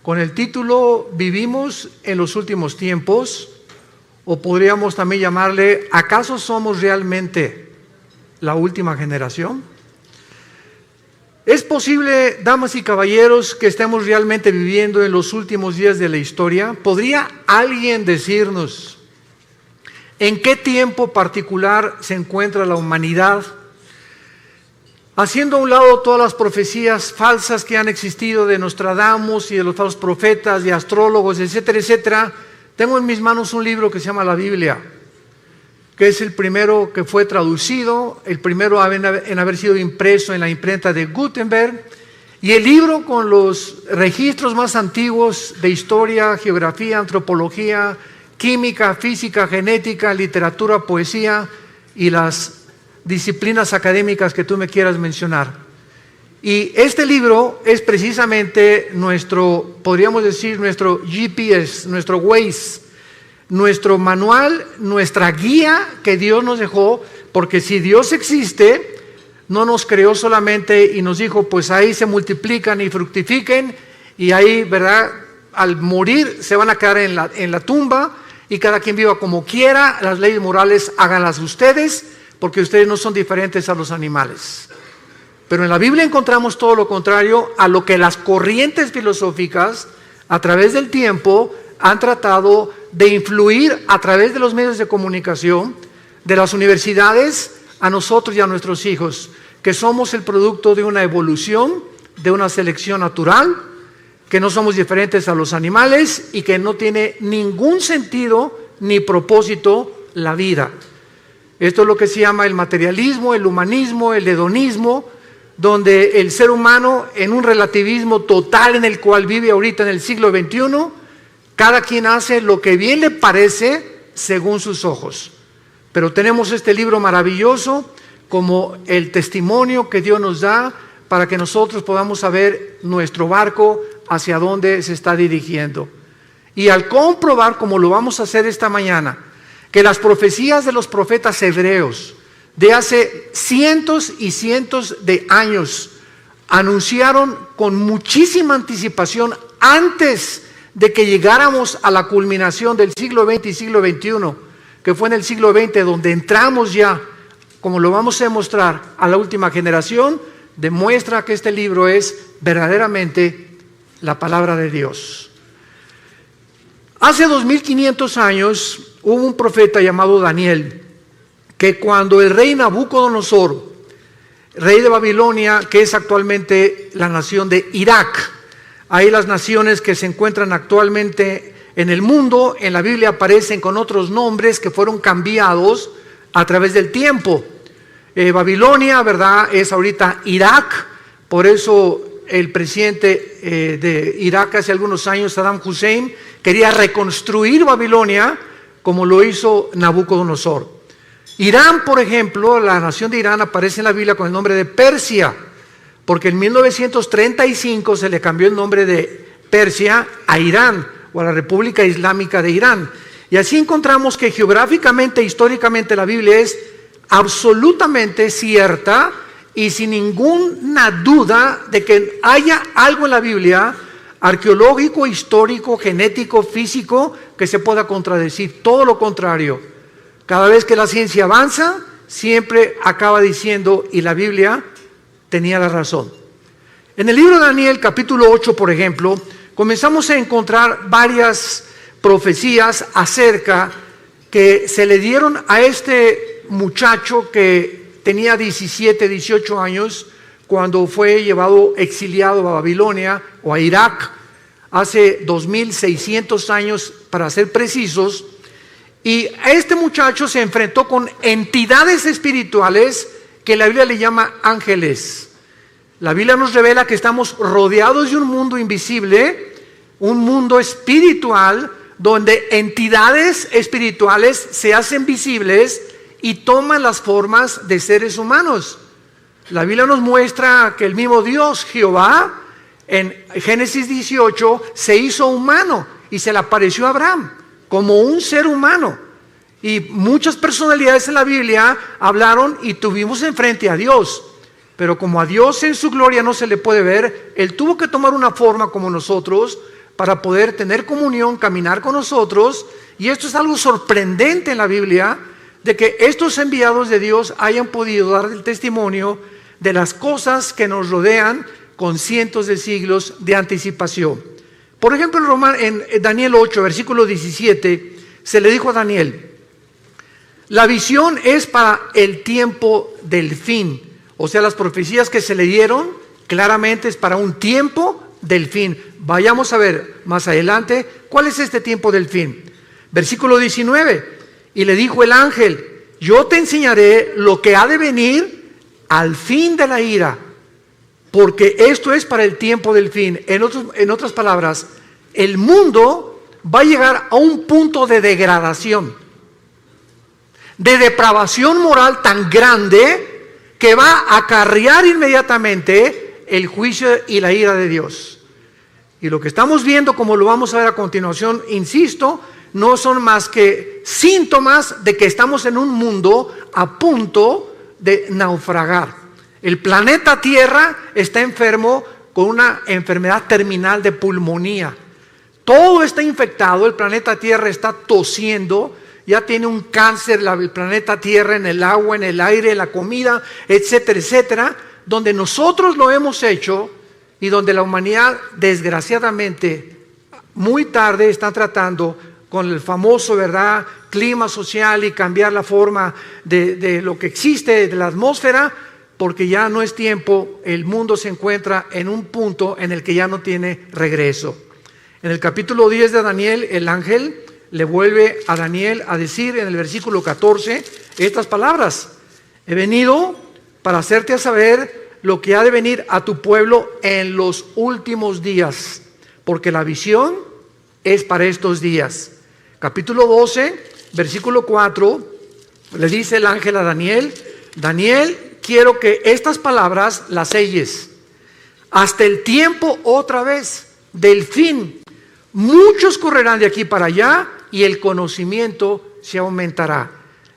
con el título ¿Vivimos en los últimos tiempos? O podríamos también llamarle ¿acaso somos realmente la última generación? ¿Es posible, damas y caballeros, que estemos realmente viviendo en los últimos días de la historia? ¿Podría alguien decirnos en qué tiempo particular se encuentra la humanidad? Haciendo a un lado todas las profecías falsas que han existido de Nostradamus y de los falsos profetas, de astrólogos, etcétera, etcétera, tengo en mis manos un libro que se llama la Biblia, que es el primero que fue traducido, el primero en haber sido impreso en la imprenta de Gutenberg, y el libro con los registros más antiguos de historia, geografía, antropología, química, física, genética, literatura, poesía y las disciplinas académicas que tú me quieras mencionar. Y este libro es precisamente nuestro, podríamos decir, nuestro GPS, nuestro Waze, nuestro manual, nuestra guía que Dios nos dejó, porque si Dios existe, no nos creó solamente y nos dijo, pues ahí se multiplican y fructifiquen, y ahí, ¿verdad?, al morir se van a quedar en la tumba, y cada quien viva como quiera, las leyes morales háganlas ustedes, porque ustedes no son diferentes a los animales. Pero en la Biblia encontramos todo lo contrario a lo que las corrientes filosóficas a través del tiempo han tratado de influir a través de los medios de comunicación, de las universidades, a nosotros y a nuestros hijos, que somos el producto de una evolución, de una selección natural, que no somos diferentes a los animales y que no tiene ningún sentido ni propósito la vida. Esto es lo que se llama el materialismo, el humanismo, el hedonismo, donde el ser humano, en un relativismo total en el cual vive ahorita en el siglo XXI, cada quien hace lo que bien le parece según sus ojos. Pero tenemos este libro maravilloso como el testimonio que Dios nos da para que nosotros podamos saber nuestro barco hacia dónde se está dirigiendo. Y al comprobar, como lo vamos a hacer esta mañana, que las profecías de los profetas hebreos de hace cientos y cientos de años anunciaron con muchísima anticipación antes de que llegáramos a la culminación del siglo XX y siglo XXI, que fue en el siglo XX donde entramos ya, como lo vamos a demostrar, a la última generación, demuestra que este libro es verdaderamente la palabra de Dios. Hace 2500 años hubo un profeta llamado Daniel, que cuando el rey Nabucodonosor, rey de Babilonia, que es actualmente la nación de Irak, hay las naciones que se encuentran actualmente en el mundo, en la Biblia aparecen con otros nombres que fueron cambiados a través del tiempo. Babilonia, ¿verdad?, es ahorita Irak, por eso el presidente de Irak hace algunos años, Saddam Hussein, quería reconstruir Babilonia como lo hizo Nabucodonosor. Irán, por ejemplo, la nación de Irán aparece en la Biblia con el nombre de Persia, porque en 1935 se le cambió el nombre de Persia a Irán, o a la República Islámica de Irán. Y así encontramos que geográficamente, históricamente, la Biblia es absolutamente cierta y sin ninguna duda de que haya algo en la Biblia arqueológico, histórico, genético, físico, que se pueda contradecir. Todo lo contrario. Cada vez que la ciencia avanza, siempre acaba diciendo, y la Biblia tenía la razón. En el libro de Daniel, capítulo 8, por ejemplo, comenzamos a encontrar varias profecías acerca que se le dieron a este muchacho que tenía 17, 18 años cuando fue llevado exiliado a Babilonia o a Irak hace 2600 años para ser precisos. Y a este muchacho se enfrentó con entidades espirituales que la Biblia le llama ángeles. La Biblia nos revela que estamos rodeados de un mundo invisible, un mundo espiritual, donde entidades espirituales se hacen visibles y toman las formas de seres humanos. La Biblia nos muestra que el mismo Dios, Jehová, en Génesis 18, se hizo humano y se le apareció a Abraham como un ser humano. Y muchas personalidades en la Biblia hablaron y tuvimos enfrente a Dios. Pero como a Dios en su gloria no se le puede ver, Él tuvo que tomar una forma como nosotros para poder tener comunión, caminar con nosotros. Y esto es algo sorprendente en la Biblia, de que estos enviados de Dios hayan podido dar el testimonio de las cosas que nos rodean con cientos de siglos de anticipación. Por ejemplo, en Daniel 8, versículo 17, se le dijo a Daniel: la visión es para el tiempo del fin. O sea, las profecías que se le dieron claramente es para un tiempo del fin. Vayamos a ver más adelante cuál es este tiempo del fin. Versículo 19, y le dijo el ángel: yo te enseñaré lo que ha de venir al fin de la ira, porque esto es para el tiempo del fin. En otras palabras, el mundo va a llegar a un punto de degradación, de depravación moral tan grande que va a acarrear inmediatamente el juicio y la ira de Dios. Y lo que estamos viendo, como lo vamos a ver a continuación, insisto, no son más que síntomas de que estamos en un mundo a punto de naufragar. El planeta Tierra está enfermo con una enfermedad terminal de pulmonía. Todo está infectado, el planeta Tierra está tosiendo, ya tiene un cáncer el planeta Tierra en el agua, en el aire, en la comida, etcétera, etcétera, donde nosotros lo hemos hecho y donde la humanidad, desgraciadamente, muy tarde está tratando con el famoso, ¿verdad?, clima social y cambiar la forma de lo que existe, de la atmósfera, porque ya no es tiempo, el mundo se encuentra en un punto en el que ya no tiene regreso. En el capítulo 10 de Daniel, el ángel le vuelve a Daniel a decir en el versículo 14 estas palabras: he venido para hacerte saber lo que ha de venir a tu pueblo en los últimos días, porque la visión es para estos días. Capítulo 12, versículo 4, le dice el ángel a Daniel: Daniel, quiero que estas palabras las selles hasta el tiempo otra vez del fin. Muchos correrán de aquí para allá y el conocimiento se aumentará.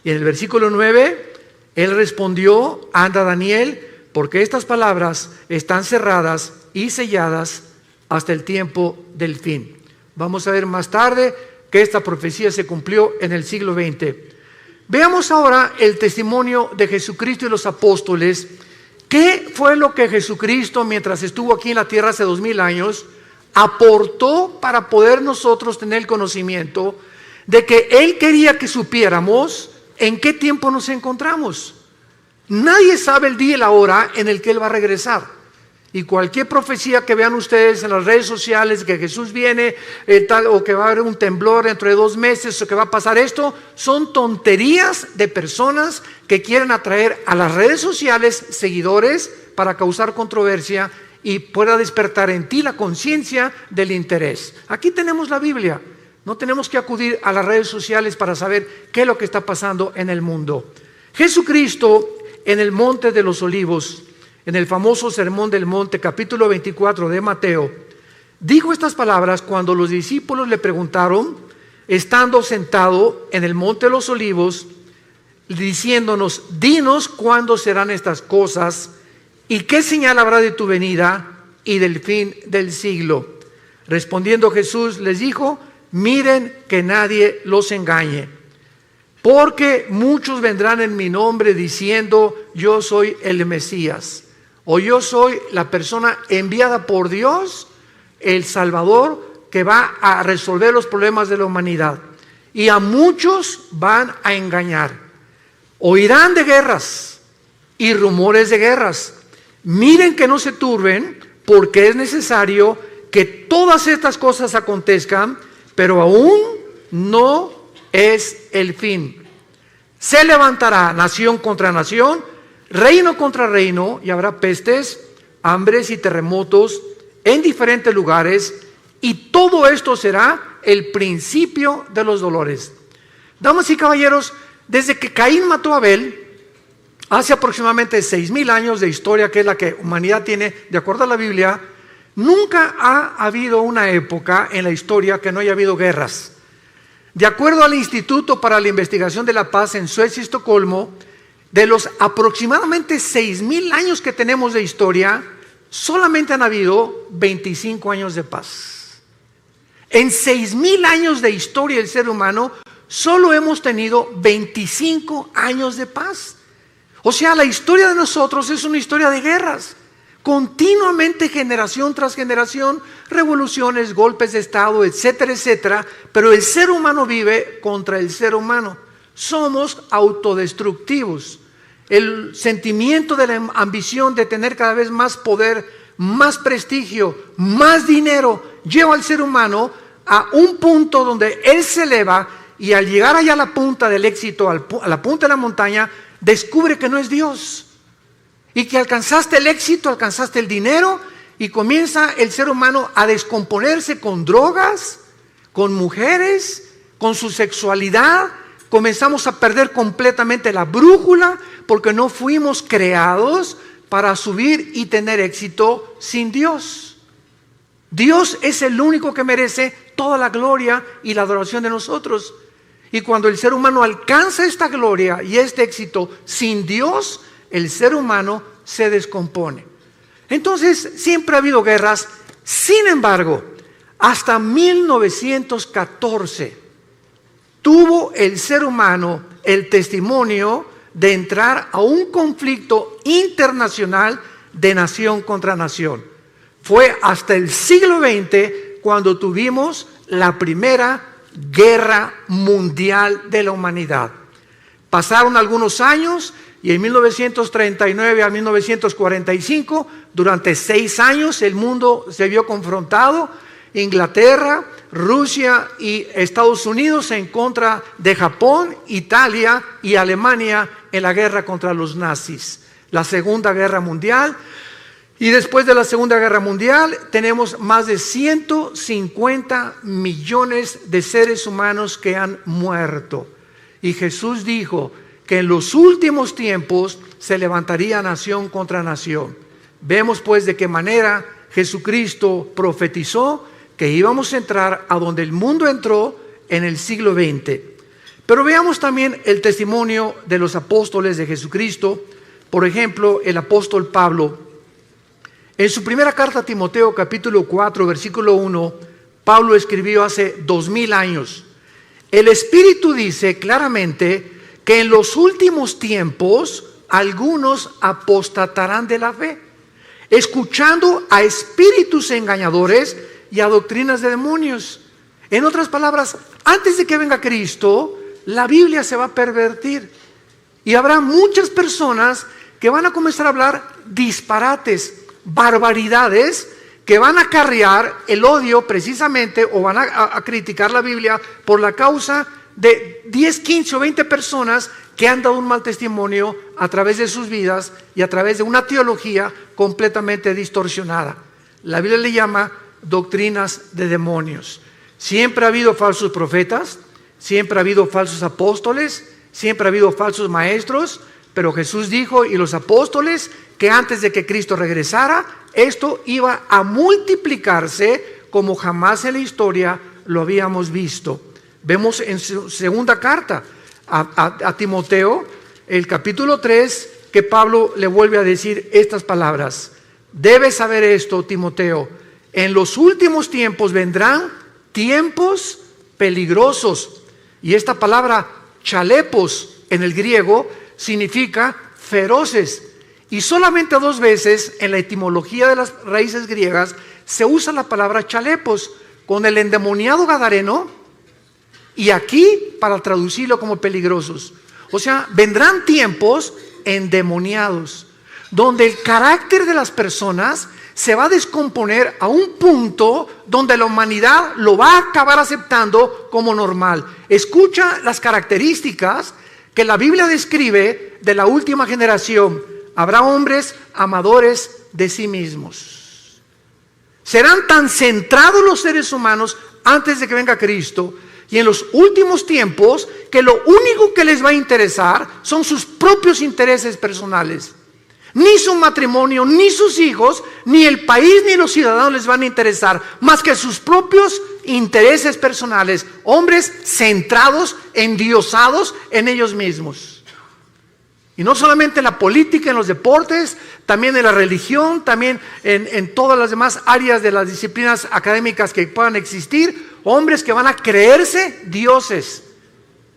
Y en el versículo 9, él respondió: anda, Daniel, porque estas palabras están cerradas y selladas hasta el tiempo del fin. Vamos a ver más tarde que esta profecía se cumplió en el siglo XX. Veamos ahora el testimonio de Jesucristo y los apóstoles. ¿Qué fue lo que Jesucristo, mientras estuvo aquí en la tierra hace 2000 años, aportó para poder nosotros tener el conocimiento de que Él quería que supiéramos en qué tiempo nos encontramos? Nadie sabe el día y la hora en el que Él va a regresar. Y cualquier profecía que vean ustedes en las redes sociales, que Jesús viene, o que va a haber un temblor dentro de 2 meses, o que va a pasar esto, son tonterías de personas que quieren atraer a las redes sociales seguidores para causar controversia y pueda despertar en ti la conciencia del interés. Aquí tenemos la Biblia. No tenemos que acudir a las redes sociales para saber qué es lo que está pasando en el mundo. Jesucristo, en el Monte de los Olivos, en el famoso Sermón del Monte, capítulo 24 de Mateo, dijo estas palabras cuando los discípulos le preguntaron, estando sentado en el Monte de los Olivos, diciéndonos: dinos cuándo serán estas cosas y qué señal habrá de tu venida y del fin del siglo. Respondiendo Jesús les dijo: miren que nadie los engañe, porque muchos vendrán en mi nombre diciendo: yo soy el Mesías, o yo soy la persona enviada por Dios, el Salvador, que va a resolver los problemas de la humanidad. Y a muchos van a engañar. Oirán de guerras y rumores de guerras. Miren que no se turben, porque es necesario que todas estas cosas acontezcan, pero aún no es el fin. Se levantará nación contra nación, reino contra reino, y habrá pestes, hambres y terremotos en diferentes lugares, y todo esto será el principio de los dolores. Damas y caballeros, desde que Caín mató a Abel, hace aproximadamente 6000 años de historia, que es la que humanidad tiene, de acuerdo a la Biblia, nunca ha habido una época en la historia que no haya habido guerras. De acuerdo al Instituto para la Investigación de la Paz en Suecia y Estocolmo, de los aproximadamente 6000 años que tenemos de historia, solamente han habido 25 años de paz. En 6,000 años de historia del ser humano, solo hemos tenido 25 años de paz. O sea, la historia de nosotros es una historia de guerras. Continuamente, generación tras generación, revoluciones, golpes de estado, etcétera, etcétera. Pero el ser humano vive contra el ser humano. Somos autodestructivos. El sentimiento de la ambición de tener cada vez más poder, más prestigio, más dinero, lleva al ser humano a un punto donde él se eleva y al llegar allá a la punta del éxito, a la punta de la montaña, descubre que no es Dios. Y que alcanzaste el éxito, alcanzaste el dinero y comienza el ser humano a descomponerse con drogas, con mujeres, con su sexualidad. Comenzamos a perder completamente la brújula porque no fuimos creados para subir y tener éxito sin Dios. Dios es el único que merece toda la gloria y la adoración de nosotros. Y cuando el ser humano alcanza esta gloria y este éxito sin Dios, el ser humano se descompone. Entonces siempre ha habido guerras. Sin embargo, hasta 1914 tuvo el ser humano el testimonio de entrar a un conflicto internacional de nación contra nación. Fue hasta el siglo XX cuando tuvimos la primera guerra mundial de la humanidad. Pasaron algunos años y en 1939 a 1945, durante 6 años, el mundo se vio confrontado. Inglaterra, Rusia y Estados Unidos en contra de Japón, Italia y Alemania en la guerra contra los nazis. La Segunda Guerra Mundial. Y después de la Segunda Guerra Mundial tenemos más de 150 millones de seres humanos que han muerto. Y Jesús dijo que en los últimos tiempos se levantaría nación contra nación. Vemos pues de qué manera Jesucristo profetizó que íbamos a entrar a donde el mundo entró en el siglo XX. Pero veamos también el testimonio de los apóstoles de Jesucristo. Por ejemplo, el apóstol Pablo. En su primera carta a Timoteo, capítulo 4, versículo 1, Pablo escribió hace 2000 años. El Espíritu dice claramente que en los últimos tiempos algunos apostatarán de la fe, escuchando a espíritus engañadores y a doctrinas de demonios. En otras palabras, antes de que venga Cristo, la Biblia se va a pervertir y habrá muchas personas que van a comenzar a hablar disparates, barbaridades, que van a acarrear el odio precisamente, o van a criticar la Biblia por la causa de 10, 15 o 20 personas que han dado un mal testimonio a través de sus vidas y a través de una teología completamente distorsionada. La Biblia le llama doctrinas de demonios. Siempre ha habido falsos profetas, siempre ha habido falsos apóstoles, siempre ha habido falsos maestros, pero Jesús dijo, y los apóstoles, que antes de que Cristo regresara, esto iba a multiplicarse como jamás en la historia lo habíamos visto. Vemos en su segunda carta a Timoteo, el capítulo 3, que Pablo le vuelve a decir estas palabras. Debes saber esto, Timoteo, en los últimos tiempos vendrán tiempos peligrosos. Y esta palabra chalepos en el griego significa feroces. Y solamente 2 veces en la etimología de las raíces griegas se usa la palabra chalepos, con el endemoniado gadareno y aquí para traducirlo como peligrosos. O sea, vendrán tiempos endemoniados, donde el carácter de las personas se va a descomponer a un punto donde la humanidad lo va a acabar aceptando como normal. Escucha las características que la Biblia describe de la última generación. Habrá hombres amadores de sí mismos. Serán tan centrados los seres humanos antes de que venga Cristo y en los últimos tiempos que lo único que les va a interesar son sus propios intereses personales. Ni su matrimonio, ni sus hijos, ni el país, ni los ciudadanos les van a interesar más que sus propios intereses personales. Hombres centrados, endiosados en ellos mismos. Y no solamente en la política, en los deportes, también en la religión, también en todas las demás áreas de las disciplinas académicas que puedan existir. hombres que van a creerse dioses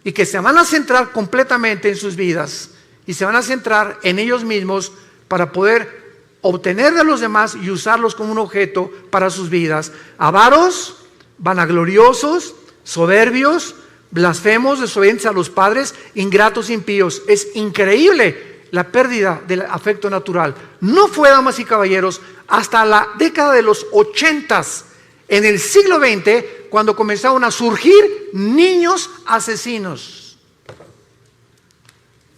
y que se van a centrar completamente en sus vidas y se van a centrar en ellos mismos para poder obtener de los demás y usarlos como un objeto para sus vidas. Avaros, vanagloriosos, soberbios, blasfemos, desobedientes a los padres, ingratos, impíos. Es increíble la pérdida del afecto natural. No fue, damas y caballeros, hasta la década de los 80s, en el siglo XX, cuando comenzaron a surgir niños asesinos.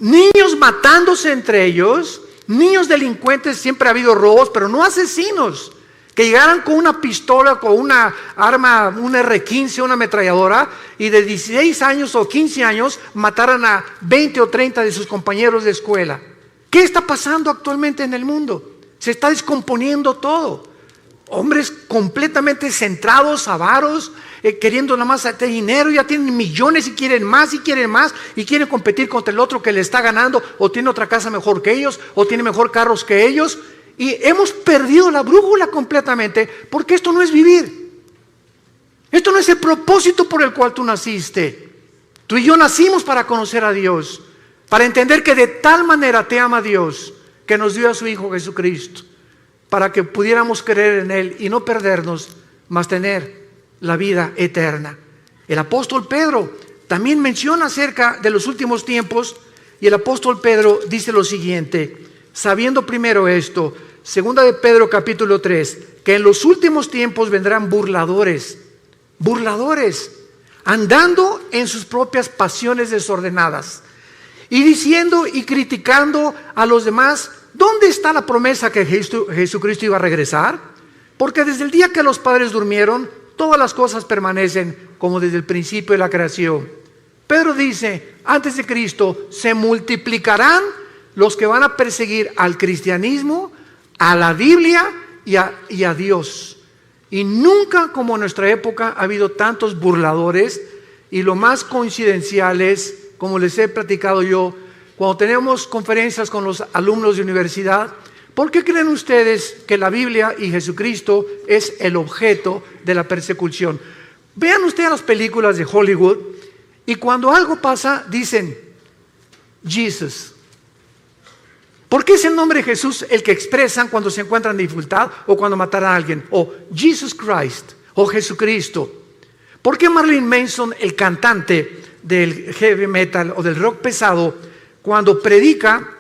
Niños matándose entre ellos, niños delincuentes. Siempre ha habido robos, pero no asesinos. Que llegaran con una pistola, con una arma, un R-15, una ametralladora, y de 16 años o 15 años mataran a 20 o 30 de sus compañeros de escuela. ¿Qué está pasando actualmente en el mundo? Se está descomponiendo todo. Hombres completamente centrados, avaros, queriendo nada más hacer dinero, ya tienen millones y quieren más y quieren más y quieren competir contra el otro que le está ganando, o tiene otra casa mejor que ellos, o tiene mejor carros que ellos. Y hemos perdido la brújula completamente, porque esto no es vivir. Esto no es el propósito por el cual tú naciste. Tú y yo nacimos para conocer a Dios, para entender que de tal manera te ama Dios, que nos dio a su Hijo Jesucristo, para que pudiéramos creer en Él y no perdernos, mas tener la vida eterna. El apóstol Pedro también menciona acerca de los últimos tiempos, y el apóstol Pedro dice lo siguiente: sabiendo primero esto, segunda de Pedro capítulo 3, que en los últimos tiempos vendrán burladores, andando en sus propias pasiones desordenadas, y diciendo y criticando a los demás. ¿Dónde está la promesa que Jesucristo iba a regresar? Porque desde el día que los padres durmieron, todas las cosas permanecen como desde el principio de la creación. Pedro dice, antes de Cristo se multiplicarán los que van a perseguir al cristianismo, a la Biblia y a Dios. Y nunca como en nuestra época ha habido tantos burladores, y lo más coincidencial es, como les he platicado yo, cuando tenemos conferencias con los alumnos de universidad, ¿por qué creen ustedes que la Biblia y Jesucristo es el objeto de la persecución? Vean ustedes las películas de Hollywood, y cuando algo pasa dicen Jesus. ¿Por qué es el nombre de Jesús el que expresan cuando se encuentran en dificultad o cuando mataran a alguien? O Jesus Christ, o Jesucristo. ¿Por qué Marilyn Manson, el cantante del heavy metal o del rock pesado, cuando predica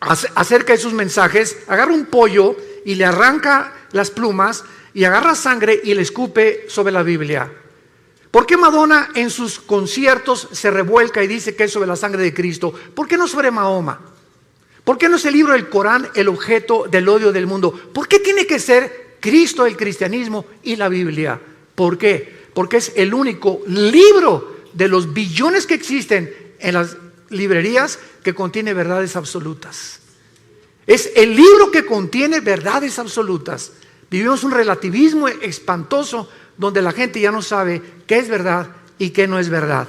acerca de sus mensajes, agarra un pollo y le arranca las plumas y agarra sangre y le escupe sobre la Biblia? ¿Por qué Madonna en sus conciertos se revuelca y dice que es sobre la sangre de Cristo? ¿Por qué no sobre Mahoma? ¿Por qué no es el libro del Corán el objeto del odio del mundo? ¿Por qué tiene que ser Cristo, el cristianismo y la Biblia? ¿Por qué? Porque es el único libro de los billones que existen en las librerías que contiene verdades absolutas. Es el libro que contiene verdades absolutas. Vivimos un relativismo espantoso donde la gente ya no sabe qué es verdad y qué no es verdad.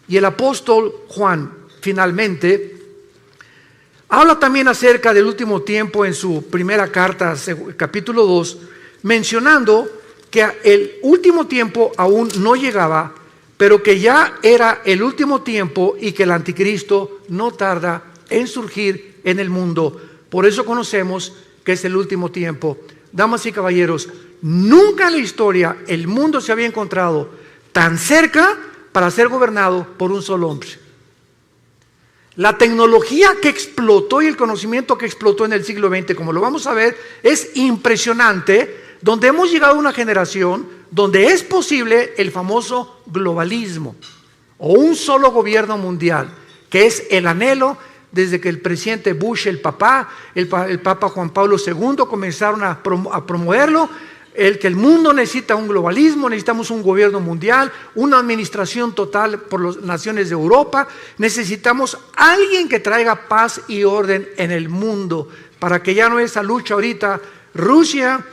Y el apóstol Juan finalmente habla también acerca del último tiempo en su primera carta, capítulo 2, mencionando que el último tiempo aún no llegaba, pero que ya era el último tiempo y que el anticristo no tarda en surgir en el mundo. Por eso conocemos que es el último tiempo. Damas y caballeros, nunca en la historia el mundo se había encontrado tan cerca para ser gobernado por un solo hombre. La tecnología que explotó y el conocimiento que explotó en el siglo XX, como lo vamos a ver, es impresionante, donde hemos llegado a una generación donde es posible el famoso globalismo o un solo gobierno mundial, que es el anhelo desde que el presidente Bush, el Papa Juan Pablo II comenzaron a promoverlo, que el mundo necesita un globalismo, necesitamos un gobierno mundial, una administración total por las naciones de Europa, necesitamos alguien que traiga paz y orden en el mundo, para que ya no esa lucha ahorita, Rusia,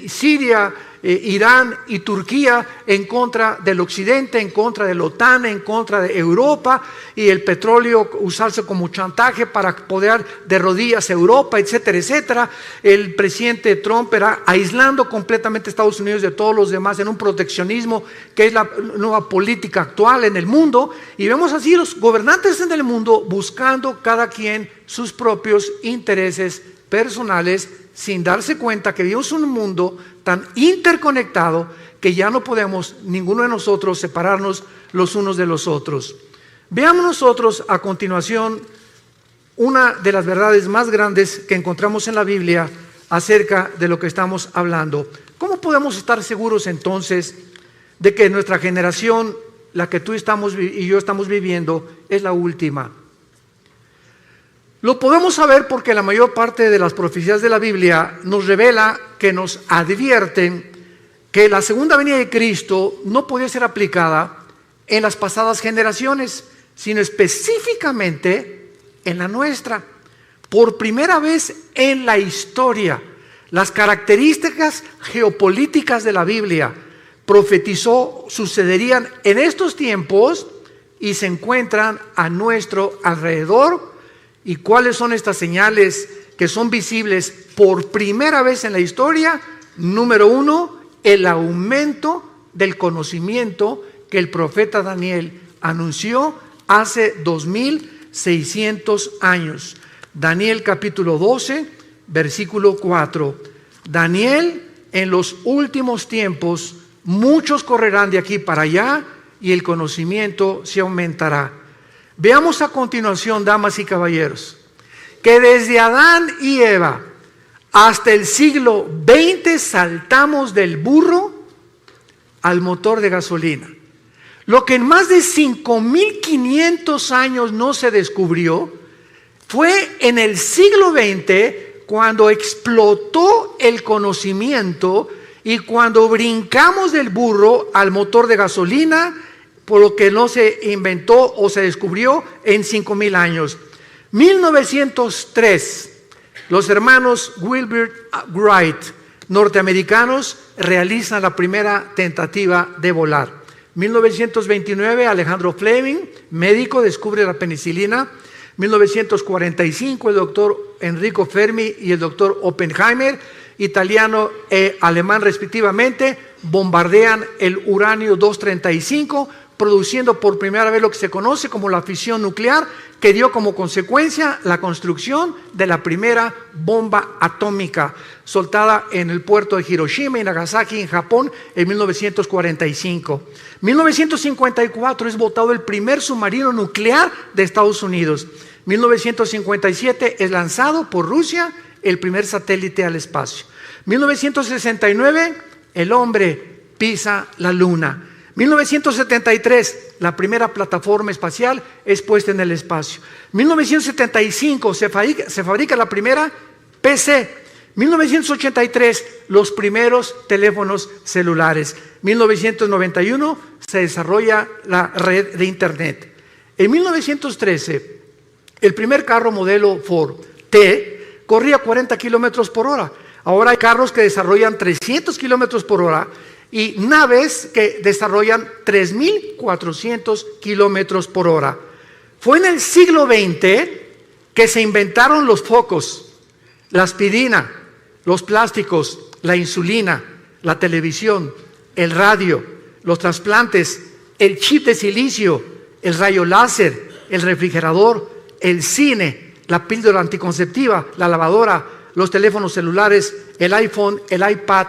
Siria, Irán y Turquía en contra del occidente, en contra de la OTAN, en contra de Europa, y el petróleo usarse como chantaje para poder de rodillas a Europa, etcétera, etcétera. El presidente Trump era aislando completamente a Estados Unidos de todos los demás en un proteccionismo que es la nueva política actual en el mundo, y vemos así los gobernantes en el mundo buscando cada quien sus propios intereses personales, sin darse cuenta que vivimos en un mundo tan interconectado que ya no podemos ninguno de nosotros separarnos los unos de los otros. Veamos nosotros a continuación una de las verdades más grandes que encontramos en la Biblia acerca de lo que estamos hablando. ¿Cómo podemos estar seguros entonces de que nuestra generación, la que tú y yo estamos viviendo, es la última? Lo podemos saber porque la mayor parte de las profecías de la Biblia nos revela, que nos advierten que la segunda venida de Cristo no podía ser aplicada en las pasadas generaciones, sino específicamente en la nuestra. Por primera vez en la historia, las características geopolíticas de la Biblia profetizó sucederían en estos tiempos y se encuentran a nuestro alrededor. ¿Y cuáles son estas señales que son visibles por primera vez en la historia? Número uno, el aumento del conocimiento que el profeta Daniel anunció hace 2600 años. Daniel capítulo 12, versículo 4. Daniel, en los últimos tiempos, muchos correrán de aquí para allá y el conocimiento se aumentará. Veamos a continuación, damas y caballeros, que desde Adán y Eva hasta el siglo XX saltamos del burro al motor de gasolina. Lo que en más de 5.500 años no se descubrió fue en el siglo XX cuando explotó el conocimiento y cuando brincamos del burro al motor de gasolina, por lo que no se inventó o se descubrió en 5.000 años. 1903, los hermanos Wilbur Wright, norteamericanos, realizan la primera tentativa de volar. 1929, Alejandro Fleming, médico, descubre la penicilina. 1945, el doctor Enrico Fermi y el doctor Oppenheimer, italiano e alemán respectivamente, bombardean el uranio 235, produciendo por primera vez lo que se conoce como la fisión nuclear, que dio como consecuencia la construcción de la primera bomba atómica, soltada en el puerto de Hiroshima y Nagasaki, en Japón, en 1945. 1954 es botado el primer submarino nuclear de Estados Unidos. 1957 es lanzado por Rusia el primer satélite al espacio. 1969, el hombre pisa la luna. 1973, la primera plataforma espacial es puesta en el espacio. 1975, se fabrica la primera PC. 1983, los primeros teléfonos celulares. 1991, se desarrolla la red de Internet. En 1913, el primer carro modelo Ford T corría 40 kilómetros por hora. Ahora hay carros que desarrollan 300 kilómetros por hora y naves que desarrollan 3.400 kilómetros por hora. Fue en el siglo XX que se inventaron los focos, la aspirina, los plásticos, la insulina, la televisión, el radio, los trasplantes, el chip de silicio, el rayo láser, el refrigerador, el cine, la píldora anticonceptiva, la lavadora, los teléfonos celulares, el iPhone, el iPad,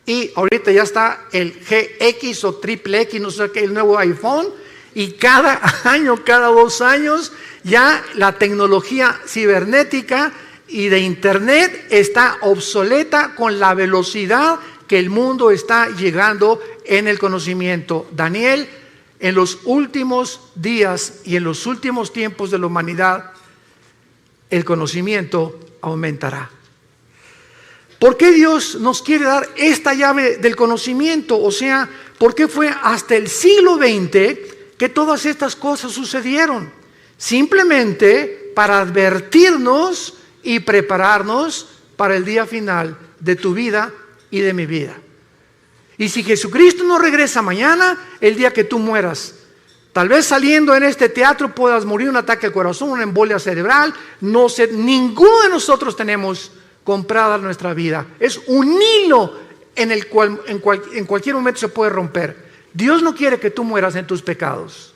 y ahorita ya está el GX o triple X, no sé qué, el nuevo iPhone, y cada año, cada 2 años, ya la tecnología cibernética y de Internet está obsoleta con la velocidad que el mundo está llegando en el conocimiento. Daniel, en los últimos días y en los últimos tiempos de la humanidad, el conocimiento aumentará. ¿Por qué Dios nos quiere dar esta llave del conocimiento? O sea, ¿por qué fue hasta el siglo XX que todas estas cosas sucedieron? Simplemente para advertirnos y prepararnos para el día final de tu vida y de mi vida. Y si Jesucristo no regresa mañana, el día que tú mueras, tal vez saliendo en este teatro puedas morir un ataque al corazón, una embolia cerebral, no sé, ninguno de nosotros tenemos comprada nuestra vida. Es un hilo en el cual en cualquier momento se puede romper. Dios no quiere que tú mueras en tus pecados.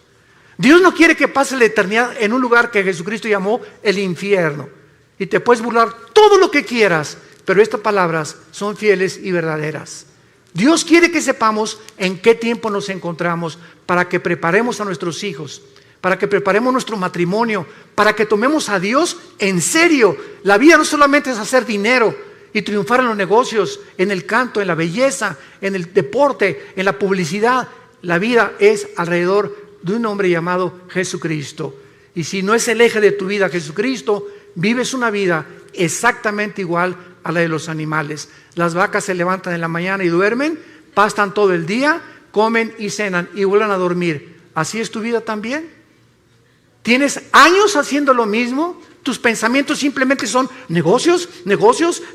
Dios no quiere que pases la eternidad en un lugar que Jesucristo llamó el infierno. Y te puedes burlar todo lo que quieras, pero estas palabras son fieles y verdaderas. Dios quiere que sepamos en qué tiempo nos encontramos para que preparemos a nuestros hijos, para que preparemos nuestro matrimonio, para que tomemos a Dios en serio. La vida no solamente es hacer dinero y triunfar en los negocios, en el canto, en la belleza, en el deporte, en la publicidad. La vida es alrededor de un hombre llamado Jesucristo. Y si no es el eje de tu vida Jesucristo, vives una vida exactamente igual a la de los animales. Las vacas se levantan en la mañana y duermen, pastan todo el día, comen y cenan y vuelven a dormir. ¿Así es tu vida también? ¿Tienes años haciendo lo mismo? Tus pensamientos simplemente son negocios,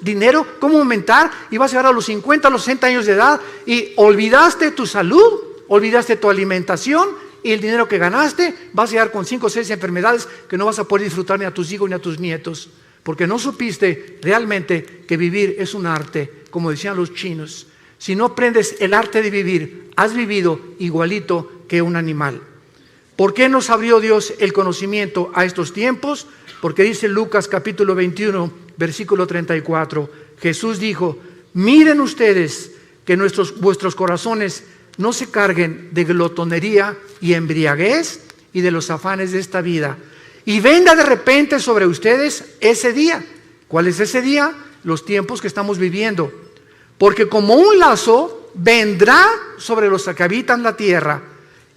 dinero, cómo aumentar, y vas a llegar a los 50, a los 60 años de edad y olvidaste tu salud, olvidaste tu alimentación y el dinero que ganaste. Vas a llegar con 5 o 6 enfermedades que no vas a poder disfrutar ni a tus hijos ni a tus nietos, porque no supiste realmente que vivir es un arte, como decían los chinos. Si no aprendes el arte de vivir, has vivido igualito que un animal. ¿Por qué nos abrió Dios el conocimiento a estos tiempos? Porque dice Lucas capítulo 21, versículo 34, Jesús dijo: miren ustedes que vuestros corazones no se carguen de glotonería y embriaguez y de los afanes de esta vida, y venga de repente sobre ustedes ese día. ¿Cuál es ese día? Los tiempos que estamos viviendo. Porque como un lazo vendrá sobre los que habitan la tierra.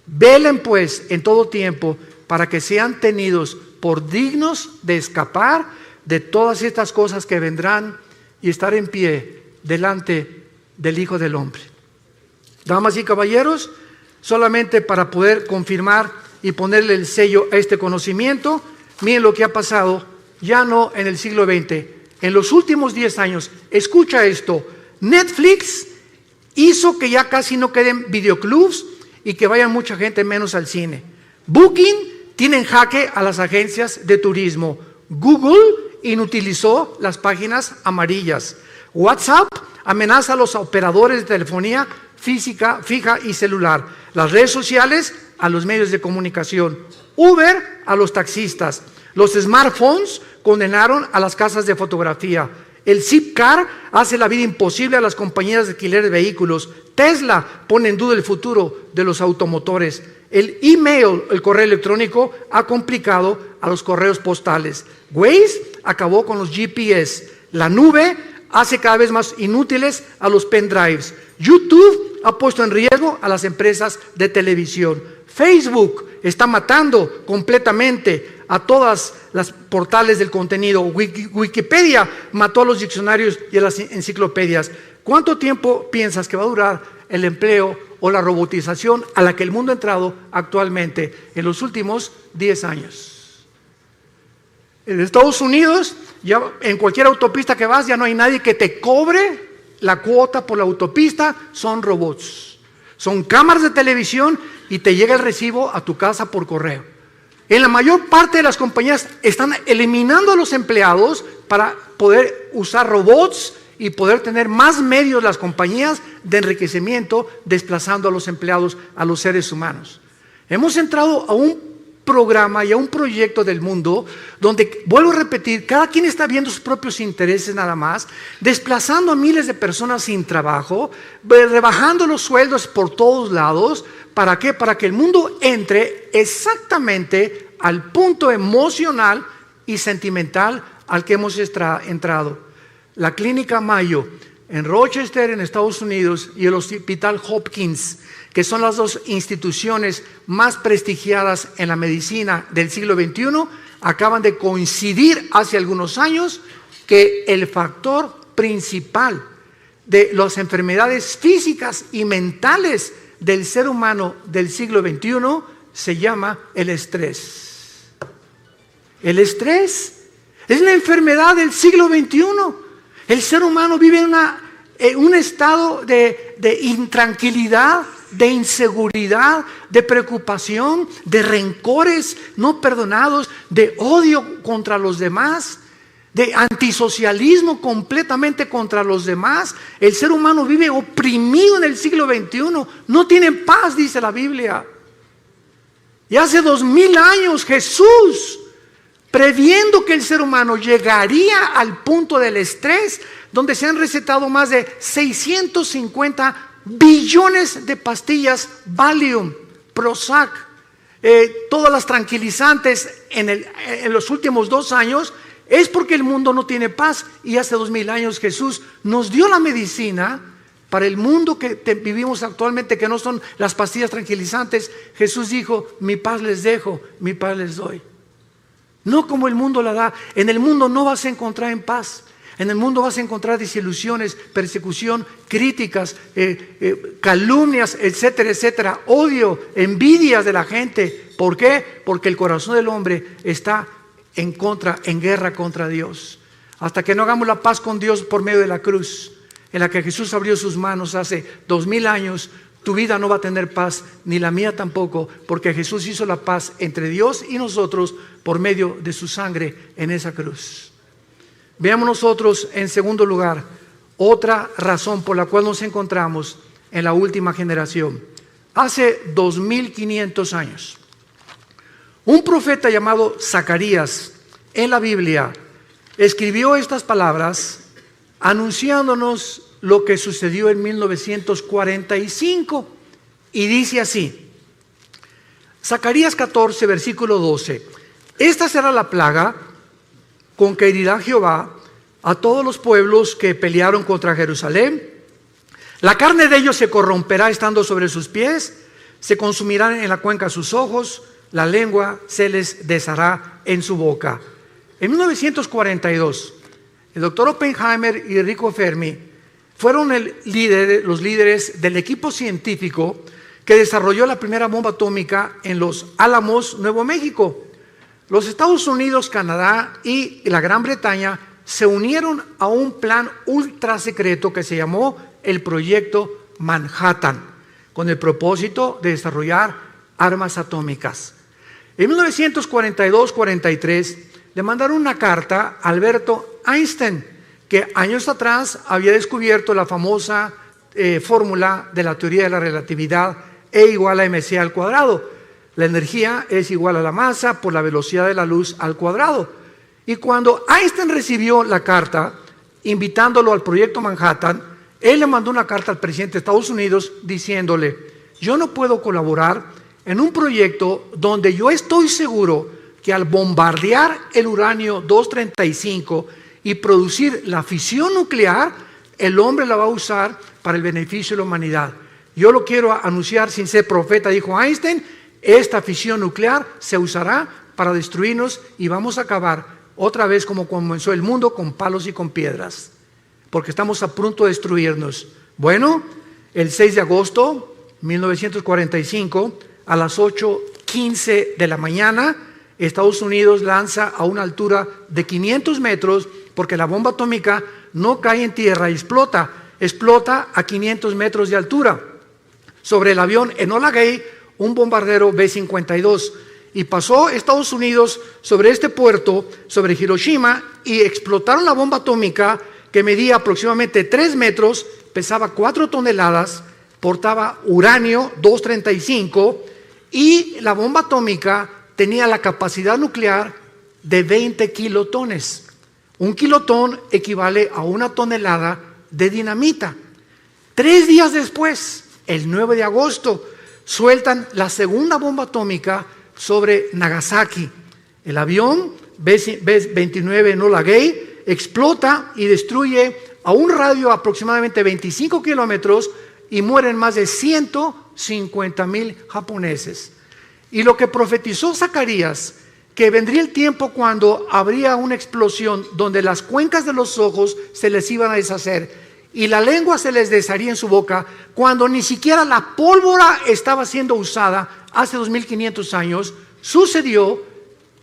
Velen pues en todo tiempo para que sean tenidos por dignos de escapar de todas estas cosas que vendrán y estar en pie delante del Hijo del Hombre. Damas y caballeros, solamente para poder confirmar y ponerle el sello a este conocimiento, miren lo que ha pasado ya no en el siglo XX, en los últimos 10 años. Escucha esto: Netflix hizo que ya casi no queden videoclubs y que vayan mucha gente menos al cine. Booking tiene en jaque a las agencias de turismo. Google inutilizó las páginas amarillas. WhatsApp amenaza a los operadores de telefonía física, fija y celular. Las redes sociales a los medios de comunicación. Uber a los taxistas. Los smartphones condenaron a las casas de fotografía. El Zipcar hace la vida imposible a las compañías de alquiler de vehículos. Tesla pone en duda el futuro de los automotores. El email, el correo electrónico, ha complicado a los correos postales. Waze acabó con los GPS. La nube hace cada vez más inútiles a los pendrives. YouTube ha puesto en riesgo a las empresas de televisión. Facebook está matando completamente a todas las portales del contenido. Wikipedia mató a los diccionarios y a las enciclopedias. ¿Cuánto tiempo piensas que va a durar el empleo o la robotización a la que el mundo ha entrado actualmente en los últimos 10 años? En Estados Unidos, ya en cualquier autopista que vas, ya no hay nadie que te cobre la cuota por la autopista, son robots. Son cámaras de televisión y te llega el recibo a tu casa por correo. En la mayor parte de las compañías están eliminando a los empleados para poder usar robots y poder tener más medios las compañías de enriquecimiento, desplazando a los empleados, a los seres humanos. Hemos entrado a un programa y a un proyecto del mundo donde, vuelvo a repetir, cada quien está viendo sus propios intereses nada más, desplazando a miles de personas sin trabajo, rebajando los sueldos por todos lados. ¿Para qué? Para que el mundo entre exactamente al punto emocional y sentimental al que hemos entrado. La Clínica Mayo en Rochester, en Estados Unidos, y el Hospital Hopkins, que son las dos instituciones más prestigiadas en la medicina del siglo XXI, acaban de coincidir hace algunos años que el factor principal de las enfermedades físicas y mentales del ser humano del siglo XXI se llama el estrés. El estrés es la enfermedad del siglo XXI. El ser humano vive un estado de intranquilidad, de inseguridad, de preocupación, de rencores no perdonados, de odio contra los demás, de antisocialismo completamente contra los demás. El ser humano vive oprimido en el siglo XXI, no tiene paz, dice la Biblia. Y hace 2000 años Jesús, previendo que el ser humano llegaría al punto del estrés, donde se han recetado más de 650 billones de pastillas Valium, Prozac, todas las tranquilizantes en los últimos 2 años, es porque el mundo no tiene paz. Y hace 2000 años Jesús nos dio la medicina para el mundo que vivimos actualmente, que no son las pastillas tranquilizantes. Jesús dijo: mi paz les dejo, mi paz les doy. No como el mundo la da. En el mundo no vas a encontrar en paz. En el mundo vas a encontrar desilusiones, persecución, críticas, calumnias, etcétera, etcétera, odio, envidias de la gente. ¿Por qué? Porque el corazón del hombre está en guerra contra Dios. Hasta que no hagamos la paz con Dios por medio de la cruz, en la que Jesús abrió sus manos hace 2000 años, tu vida no va a tener paz, ni la mía tampoco, porque Jesús hizo la paz entre Dios y nosotros por medio de su sangre en esa cruz. Veamos nosotros, en segundo lugar, otra razón por la cual nos encontramos en la última generación. Hace 2500 años, un profeta llamado Zacarías en la Biblia escribió estas palabras anunciándonos lo que sucedió en 1945, y dice así: Zacarías 14, versículo 12: esta será la plaga con que herirá Jehová a todos los pueblos que pelearon contra Jerusalén. La carne de ellos se corromperá estando sobre sus pies, se consumirán en la cuenca sus ojos, la lengua se les deshará en su boca. En 1942, el doctor Oppenheimer y Enrico Fermi fueron los líderes del equipo científico que desarrolló la primera bomba atómica en Los Álamos, Nuevo México. Los Estados Unidos, Canadá y la Gran Bretaña se unieron a un plan ultra secreto que se llamó el Proyecto Manhattan, con el propósito de desarrollar armas atómicas. En 1942-43 le mandaron una carta a Alberto Einstein, que años atrás había descubierto la famosa fórmula de la teoría de la relatividad, E igual a mc al cuadrado. La energía es igual a la masa por la velocidad de la luz al cuadrado. Y cuando Einstein recibió la carta invitándolo al Proyecto Manhattan, él le mandó una carta al presidente de Estados Unidos diciéndole: yo no puedo colaborar en un proyecto donde yo estoy seguro que al bombardear el uranio 235 y producir la fisión nuclear, el hombre la va a usar para el beneficio de la humanidad. Yo lo quiero anunciar sin ser profeta, dijo Einstein. Esta fisión nuclear se usará para destruirnos y vamos a acabar otra vez como comenzó el mundo, con palos y con piedras, porque estamos a punto de destruirnos. Bueno, el 6 de agosto de 1945, a las 8:15 de la mañana, Estados Unidos lanza a una altura de 500 metros, porque la bomba atómica no cae en tierra y explota a 500 metros de altura, sobre el avión Enola Gay, un bombardero B-52, y pasó Estados Unidos sobre este puerto, sobre Hiroshima, y explotaron la bomba atómica, que medía aproximadamente 3 metros, pesaba 4 toneladas, portaba uranio 235, y la bomba atómica tenía la capacidad nuclear de 20 kilotones. Un kilotón equivale a 1 tonelada de dinamita. 3 días después, el 9 de agosto, sueltan la segunda bomba atómica sobre Nagasaki. El avión B-29 Enola Gay explota y destruye a un radio de aproximadamente 25 kilómetros y mueren más de 150,000 japoneses. Y lo que profetizó Zacarías, que vendría el tiempo cuando habría una explosión donde las cuencas de los ojos se les iban a deshacer y la lengua se les desharía en su boca, cuando ni siquiera la pólvora estaba siendo usada hace 2500 años, sucedió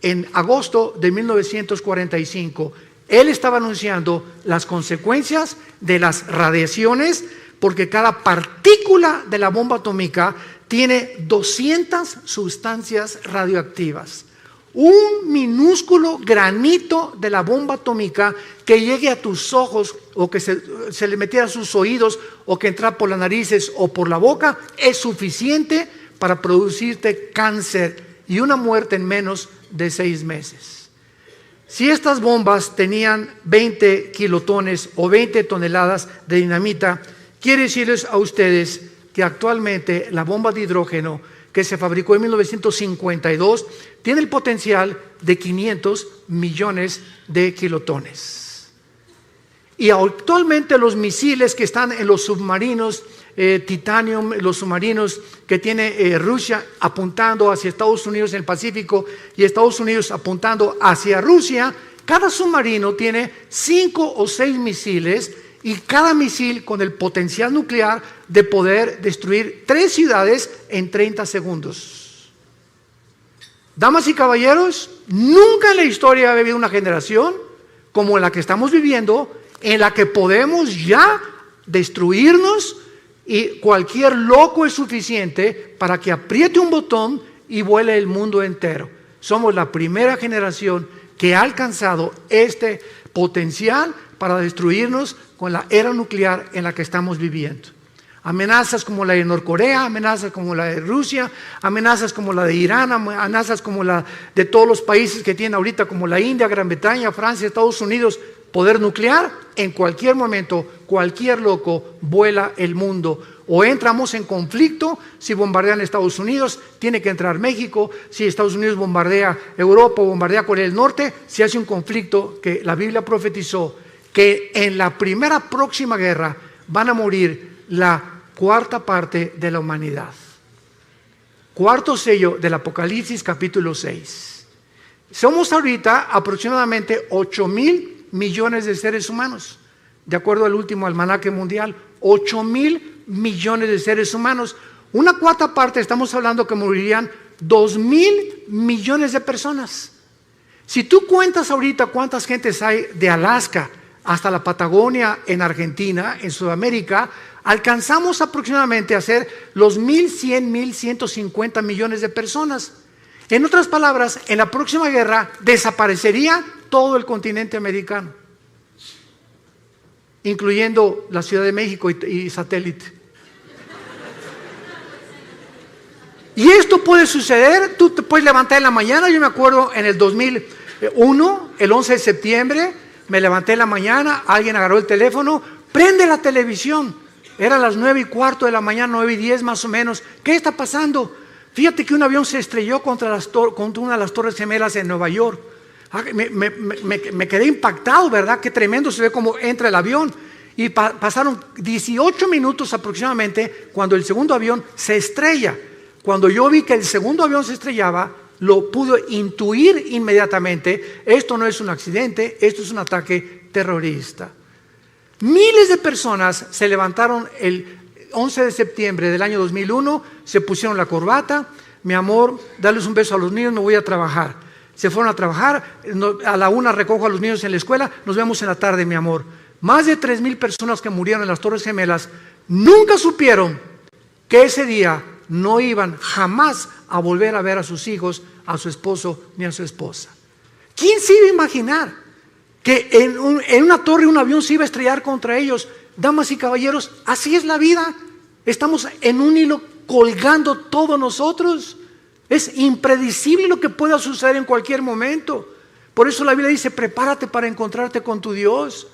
en agosto de 1945. Él estaba anunciando las consecuencias de las radiaciones, porque cada partícula de la bomba atómica tiene 200 sustancias radioactivas. Un minúsculo granito de la bomba atómica que llegue a tus ojos o que se le metiera a sus oídos o que entra por las narices o por la boca es suficiente para producirte cáncer y una muerte en menos de 6 meses. Si estas bombas tenían 20 kilotones o 20 toneladas de dinamita, quiero decirles a ustedes que actualmente la bomba de hidrógeno que se fabricó en 1952 tiene el potencial de 500 millones de kilotones. Y actualmente los misiles que están en los submarinos Titanium, los submarinos que tiene Rusia apuntando hacia Estados Unidos en el Pacífico y Estados Unidos apuntando hacia Rusia, cada submarino tiene 5 o 6 misiles y cada misil con el potencial nuclear de poder destruir 3 ciudades en 30 segundos. Damas y caballeros, nunca en la historia ha habido una generación como la que estamos viviendo, en la que podemos ya destruirnos y cualquier loco es suficiente para que apriete un botón y vuele el mundo entero. Somos la primera generación que ha alcanzado este potencial para destruirnos con la era nuclear en la que estamos viviendo. Amenazas como la de Norcorea, amenazas como la de Rusia, amenazas como la de Irán, amenazas como la de todos los países que tienen ahorita como la India, Gran Bretaña, Francia, Estados Unidos, poder nuclear. En cualquier momento, cualquier loco vuela el mundo. O entramos en conflicto, si bombardean Estados Unidos, tiene que entrar México. Si Estados Unidos bombardea Europa o bombardea Corea del Norte, se hace un conflicto que la Biblia profetizó que en la primera próxima guerra van a morir la 1/4 parte de la humanidad. 4º sello del Apocalipsis capítulo 6. Somos ahorita aproximadamente 8,000 millones de seres humanos, de acuerdo al último almanaque mundial. 8,000 millones de seres humanos. Una 1/4 parte, estamos hablando que morirían 2,000 millones de personas. Si tú cuentas ahorita cuántas gentes hay de Alaska hasta la Patagonia en Argentina, en Sudamérica, alcanzamos aproximadamente a ser los 1,100, 1,150 millones de personas. En otras palabras, en la próxima guerra desaparecería todo el continente americano, incluyendo la Ciudad de México y satélite. Y esto puede suceder, tú te puedes levantar en la mañana. Yo me acuerdo en el 2001, el 11 de septiembre, me levanté en la mañana, alguien agarró el teléfono, prende la televisión. Eran las 9:15 de la mañana, 9:10 más o menos. ¿Qué está pasando? Fíjate que un avión se estrelló contra una de las Torres Gemelas en Nueva York. Me quedé impactado, ¿verdad? Qué tremendo se ve cómo entra el avión. Y pasaron 18 minutos aproximadamente cuando el segundo avión se estrella. Cuando yo vi que el segundo avión se estrellaba, lo pude intuir inmediatamente. Esto no es un accidente, esto es un ataque terrorista. Miles de personas se levantaron el 11 de septiembre del año 2001, se pusieron la corbata. Mi amor, darles un beso a los niños, me voy a trabajar. Se fueron a trabajar, a la 1 recojo a los niños en la escuela, nos vemos en la tarde, mi amor. Más de 3,000 personas que murieron en las Torres Gemelas nunca supieron que ese día no iban jamás a volver a ver a sus hijos, a su esposo ni a su esposa. ¿Quién se iba a imaginar que en una torre un avión se iba a estrellar contra ellos? Damas y caballeros, así es la vida. Estamos en un hilo colgando todos nosotros. Es impredecible lo que pueda suceder en cualquier momento. Por eso la Biblia dice, prepárate para encontrarte con tu Dios.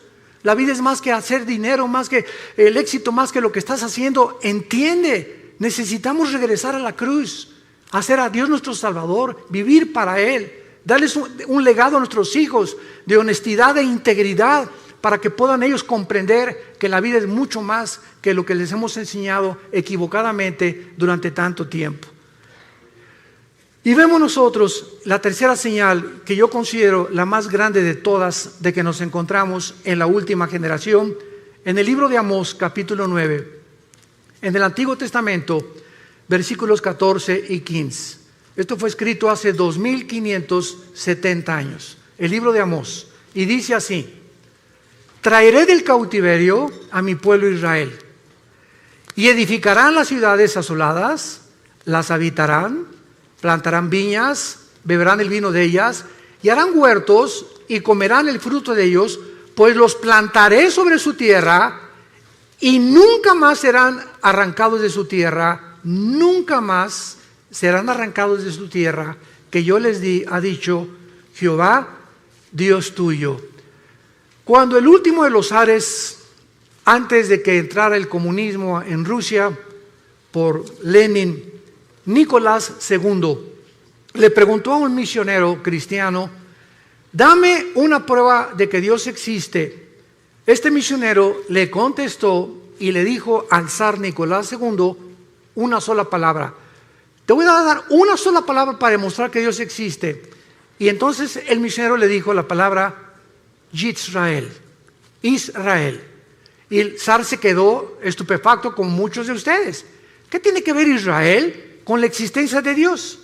La vida es más que hacer dinero, más que el éxito, más que lo que estás haciendo. Entiende, necesitamos regresar a la cruz, hacer a Dios nuestro Salvador, vivir para Él, darles un legado a nuestros hijos de honestidad e integridad para que puedan ellos comprender que la vida es mucho más que lo que les hemos enseñado equivocadamente durante tanto tiempo. Y vemos nosotros la tercera señal que yo considero la más grande de todas, de que nos encontramos en la última generación, en el libro de Amós, capítulo 9, en el Antiguo Testamento, versículos 14 y 15. Esto fue escrito hace 2570 años, el libro de Amós. y dice así: traeré del cautiverio a mi pueblo Israel, y edificarán las ciudades asoladas, las habitarán, plantarán viñas, beberán el vino de ellas, y harán huertos y comerán el fruto de ellos, pues los plantaré sobre su tierra y nunca más serán arrancados de su tierra, nunca más serán arrancados de su tierra, que yo les di, ha dicho Jehová, Dios tuyo. Cuando el último de los zares, antes de que entrara el comunismo en Rusia, por Lenin, Nicolás II, le preguntó a un misionero cristiano: dame una prueba de que Dios existe. Este misionero le contestó y le dijo al zar Nicolás II una sola palabra: te voy a dar una sola palabra para demostrar que Dios existe. Y entonces el misionero le dijo la palabra Yisrael, Israel. Y el zar se quedó estupefacto, como muchos de ustedes. ¿Qué tiene que ver Israel con la existencia de Dios?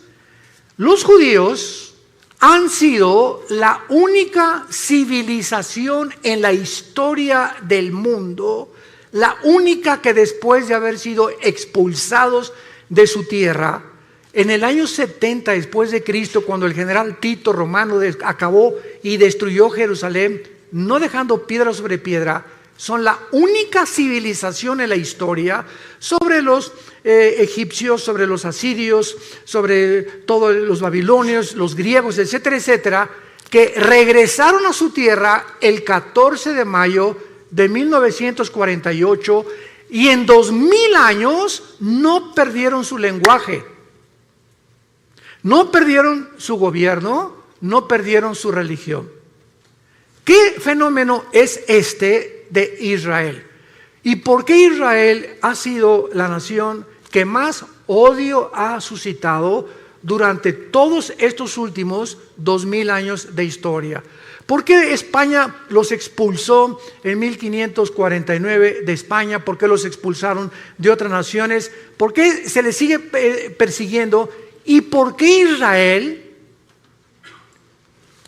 Los judíos han sido la única civilización en la historia del mundo, la única que después de haber sido expulsados de su tierra, en el año 70 después de Cristo, cuando el general Tito romano acabó y destruyó Jerusalén, no dejando piedra sobre piedra, son la única civilización en la historia sobre los egipcios, sobre los asirios, sobre todos los babilonios, los griegos, etcétera, etcétera, que regresaron a su tierra el 14 de mayo de 1948 y en 2000 años no perdieron su lenguaje, no perdieron su gobierno, no perdieron su religión. ¿Qué fenómeno es este de Israel? ¿Y por qué Israel ha sido la nación que más odio ha suscitado durante todos estos últimos 2000 años de historia? ¿Por qué España los expulsó en 1549 de España? ¿Por qué los expulsaron de otras naciones? ¿Por qué se les sigue persiguiendo? ¿Y por qué Israel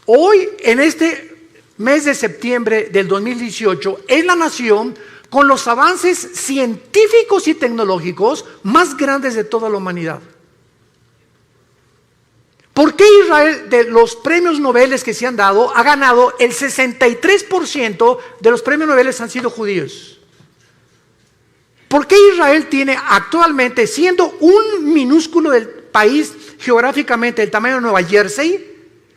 hoy, en este mes de septiembre del 2018, es la nación con los avances científicos y tecnológicos más grandes de toda la humanidad? ¿Por qué Israel, de los premios Nobel que se han dado, ha ganado el 63% de los premios Nobel han sido judíos? ¿Por qué Israel tiene actualmente, siendo un minúsculo del país geográficamente del tamaño de Nueva Jersey,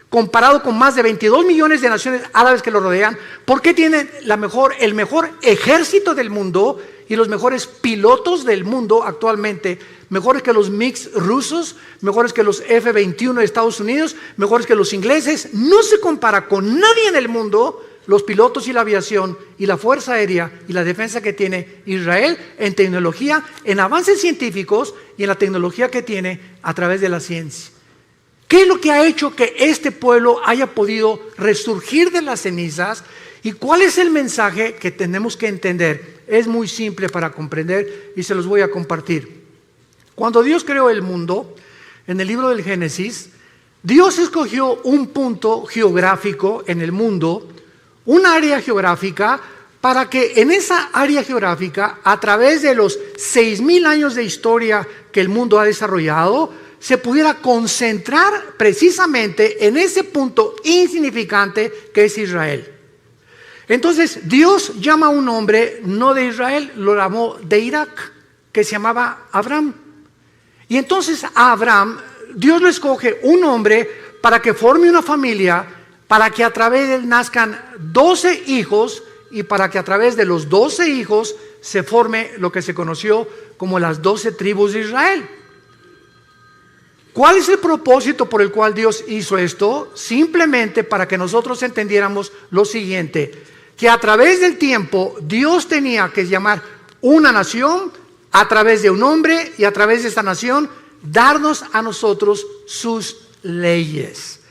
comparado con más de 22 millones de naciones árabes que lo rodean, por qué tiene el mejor ejército del mundo y los mejores pilotos del mundo actualmente, mejores que los MiG rusos, mejores que los F-21 de Estados Unidos, mejores que los ingleses? No se compara con nadie en el mundo los pilotos y la aviación y la fuerza aérea y la defensa que tiene Israel en tecnología, en avances científicos y en la tecnología que tiene a través de la ciencia. ¿Qué es lo que ha hecho que este pueblo haya podido resurgir de las cenizas? ¿Y cuál es el mensaje que tenemos que entender? Es muy simple para comprender y se los voy a compartir. Cuando Dios creó el mundo, en el libro del Génesis, Dios escogió un punto geográfico en el mundo, un área geográfica, para que en esa área geográfica, a través de los 6,000 años de historia que el mundo ha desarrollado, se pudiera concentrar precisamente en ese punto insignificante que es Israel. Entonces Dios llama a un hombre, no de Israel, lo llamó de Irak, que se llamaba Abraham. Y entonces a Abraham, Dios le escoge un hombre para que forme una familia, para que a través de él nazcan 12 hijos y para que a través de los 12 hijos se forme lo que se conoció como las 12 tribus de Israel. ¿Cuál es el propósito por el cual Dios hizo esto? Simplemente para que nosotros entendiéramos lo siguiente, que a través del tiempo Dios tenía que llamar una nación a través de un hombre y a través de esta nación darnos a nosotros sus leyes.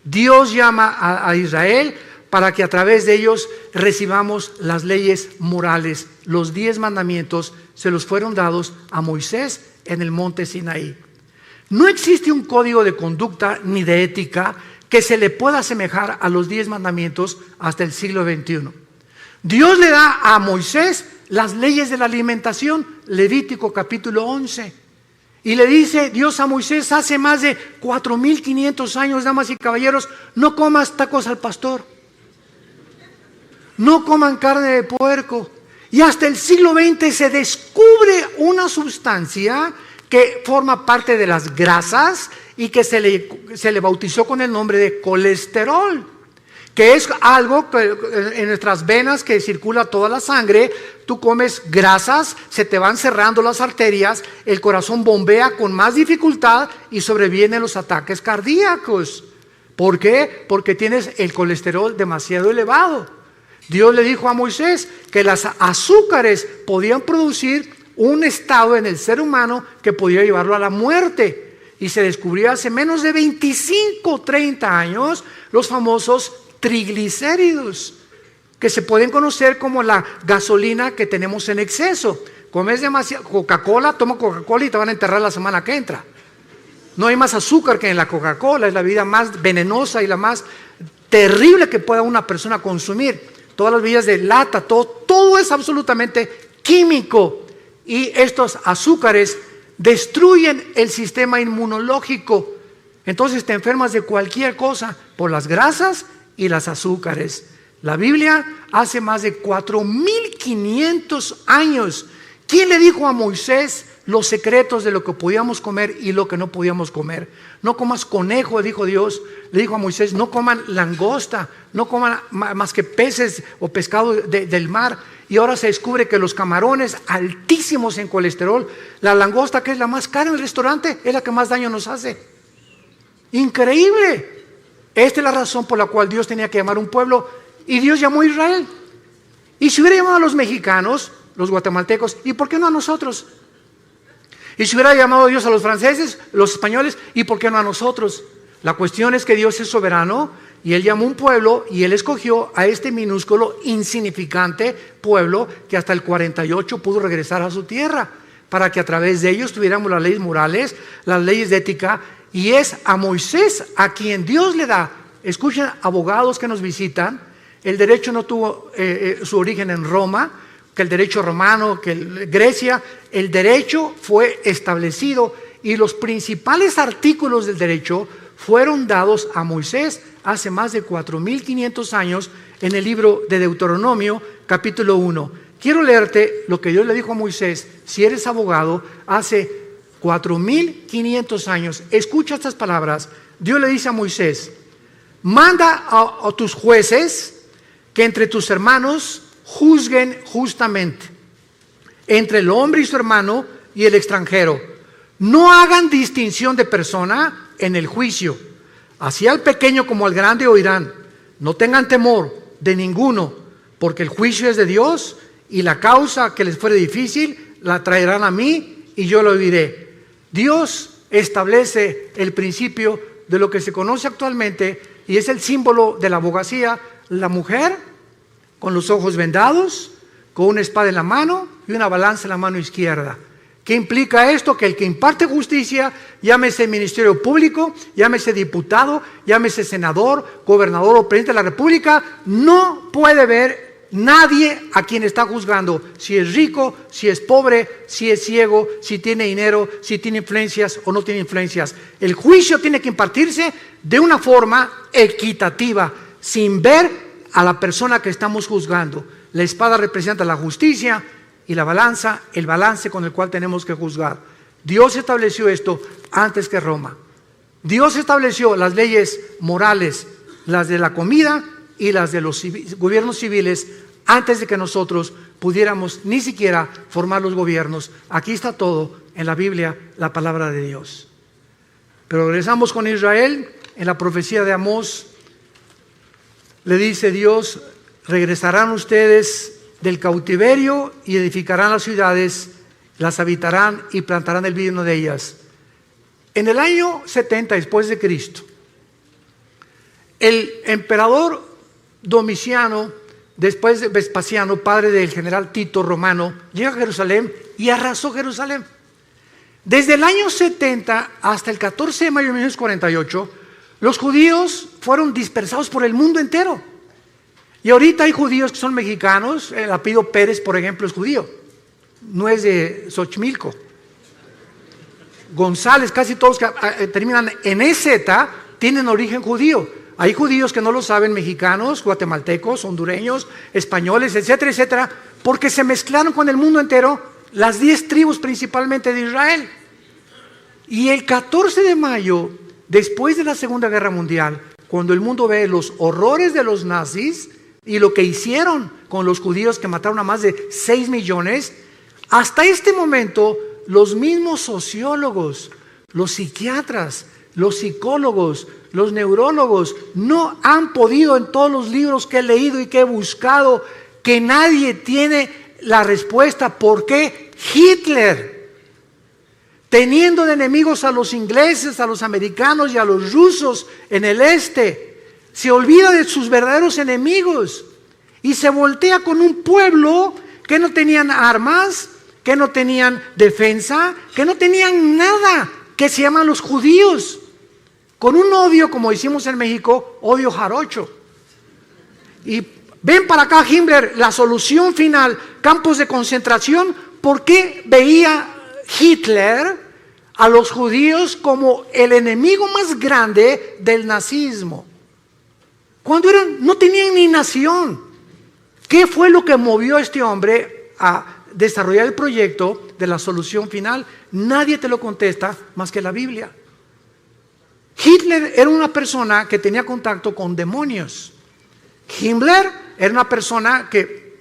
Dios llama a Israel para que a través de ellos recibamos las leyes morales. Los 10 mandamientos se los fueron dados a Moisés en el monte Sinaí. No existe un código de conducta ni de ética que se le pueda asemejar a los 10 mandamientos hasta el siglo XXI. Dios le da a Moisés las leyes de la alimentación, Levítico capítulo 11. Y le dice Dios a Moisés hace más de 4,500 años, damas y caballeros, no comas tacos al pastor, no coman carne de puerco. Y hasta el siglo XX se descubre una sustancia que forma parte de las grasas y que se le bautizó con el nombre de colesterol, que es algo que en nuestras venas que circula toda la sangre. Tú comes grasas, se te van cerrando las arterias, el corazón bombea con más dificultad y sobrevienen los ataques cardíacos. ¿Por qué? Porque tienes el colesterol demasiado elevado. Dios le dijo a Moisés que las azúcares podían producir un estado en el ser humano que podía llevarlo a la muerte. Y se descubrió hace menos de 25, 30 años los famosos triglicéridos, que se pueden conocer como la gasolina que tenemos en exceso. Comes demasiado Coca-Cola, toma Coca-Cola y te van a enterrar la semana que entra. No hay más azúcar que en la Coca-Cola, es la bebida más venenosa y la más terrible que pueda una persona consumir. Todas las bebidas de lata, todo es absolutamente químico. Y estos azúcares destruyen el sistema inmunológico. Entonces te enfermas de cualquier cosa por las grasas y las azúcares. La Biblia hace más de 4,500 años. ¿Quién le dijo a Moisés los secretos de lo que podíamos comer y lo que no podíamos comer? No comas conejo, dijo Dios. Le dijo a Moisés, no coman langosta, no coman más que peces o pescado del mar. Y ahora se descubre que los camarones altísimos en colesterol, la langosta, que es la más cara en el restaurante, es la que más daño nos hace. Increíble. Esta es la razón por la cual Dios tenía que llamar a un pueblo, y Dios llamó a Israel. Y si hubiera llamado a los mexicanos, los guatemaltecos, ¿y por qué no a nosotros? Y si hubiera llamado a Dios a los franceses, los españoles, ¿y por qué no a nosotros? La cuestión es que Dios es soberano y Él llamó un pueblo y Él escogió a este minúsculo, insignificante pueblo que hasta el 48 pudo regresar a su tierra, para que a través de ellos tuviéramos las leyes morales, las leyes de ética. Y es a Moisés a quien Dios le da. Escuchen, abogados que nos visitan, el derecho no tuvo su origen en Roma, que el derecho romano, que Grecia. El derecho fue establecido y los principales artículos del derecho fueron dados a Moisés hace más de 4,500 años en el libro de Deuteronomio, capítulo 1. Quiero leerte lo que Dios le dijo a Moisés, si eres abogado, hace 4,500 años. Escucha estas palabras. Dios le dice a Moisés, manda a tus jueces que entre tus hermanos juzguen justamente, entre el hombre y su hermano y el extranjero. No hagan distinción de persona en el juicio. Así al pequeño como al grande oirán. No tengan temor de ninguno, porque el juicio es de Dios y la causa que les fuere difícil la traerán a mí y yo lo oiré. Dios establece el principio de lo que se conoce actualmente y es el símbolo de la abogacía, la mujer con los ojos vendados, con una espada en la mano y una balanza en la mano izquierda. ¿Qué implica esto? Que el que imparte justicia, llámese ministerio público, llámese diputado, llámese senador, gobernador o presidente de la república, no puede ver nadie a quien está juzgando, si es rico, si es pobre, si es ciego, si tiene dinero, si tiene influencias o no tiene influencias. El juicio tiene que impartirse de una forma equitativa, sin ver a la persona que estamos juzgando. La espada representa la justicia y la balanza, el balance con el cual tenemos que juzgar. Dios estableció esto antes que Roma. Dios estableció las leyes morales, las de la comida y las de los gobiernos civiles, antes de que nosotros pudiéramos ni siquiera formar los gobiernos. Aquí está todo en la Biblia, la palabra de Dios. Pero regresamos con Israel. En la profecía de Amós le dice Dios, regresarán ustedes del cautiverio y edificarán las ciudades, las habitarán y plantarán el vino de ellas. En el año 70 después de Cristo, el emperador Domiciano, después de Vespasiano, padre del general Tito romano, llega a Jerusalén y arrasó Jerusalén. Desde el año 70 hasta el 14 de mayo de 1948, Los judíos fueron dispersados por el mundo entero. Y ahorita hay judíos que son mexicanos. El apellido Pérez, por ejemplo, es judío. No es de Xochimilco. González, casi todos que terminan en EZ tienen origen judío. Hay judíos que no lo saben, mexicanos, guatemaltecos, hondureños, españoles, etcétera, etcétera, porque se mezclaron con el mundo entero, las 10 tribus principalmente de Israel. Y el 14 de mayo, después de la Segunda Guerra Mundial, cuando el mundo ve los horrores de los nazis y lo que hicieron con los judíos que mataron a más de 6 millones, hasta este momento los mismos sociólogos, los psiquiatras, los psicólogos, los neurólogos no han podido, en todos los libros que he leído y que he buscado, que nadie tiene la respuesta. ¿Por qué Hitler, teniendo de enemigos a los ingleses, a los americanos y a los rusos en el este, se olvida de sus verdaderos enemigos y se voltea con un pueblo que no tenían armas, que no tenían defensa, que no tenían nada, que se llaman los judíos, con un odio, como decimos en México, odio jarocho? Y ven para acá, Himmler, la solución final, campos de concentración. ¿Por qué veía Hitler a los judíos como el enemigo más grande del nazismo? Cuando no tenían ni nación. ¿Qué fue lo que movió a este hombre a desarrollar el proyecto de la solución final? Nadie te lo contesta más que la Biblia. Hitler era una persona que tenía contacto con demonios. Himmler era una persona que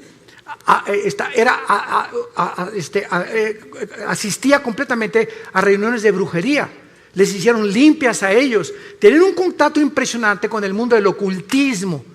asistía completamente a reuniones de brujería. Les hicieron limpias a ellos. Tenían un contacto impresionante con el mundo del ocultismo.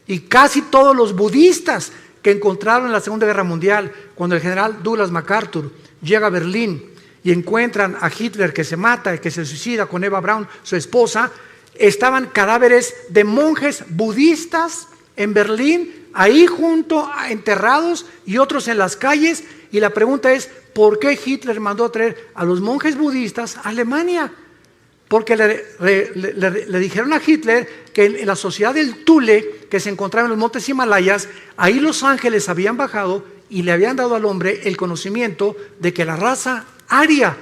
Y casi todos los budistas que encontraron en la Segunda Guerra Mundial, cuando el general Douglas MacArthur llega a Berlín y encuentran a Hitler que se mata, que se suicida con Eva Braun, su esposa, estaban cadáveres de monjes budistas en Berlín, ahí junto, enterrados, y otros en las calles. Y la pregunta es, ¿por qué Hitler mandó a traer a los monjes budistas a Alemania? Porque le dijeron a Hitler que en la sociedad del Thule, que se encontraba en los montes Himalayas, ahí los ángeles habían bajado y le habían dado al hombre el conocimiento de que la raza aria,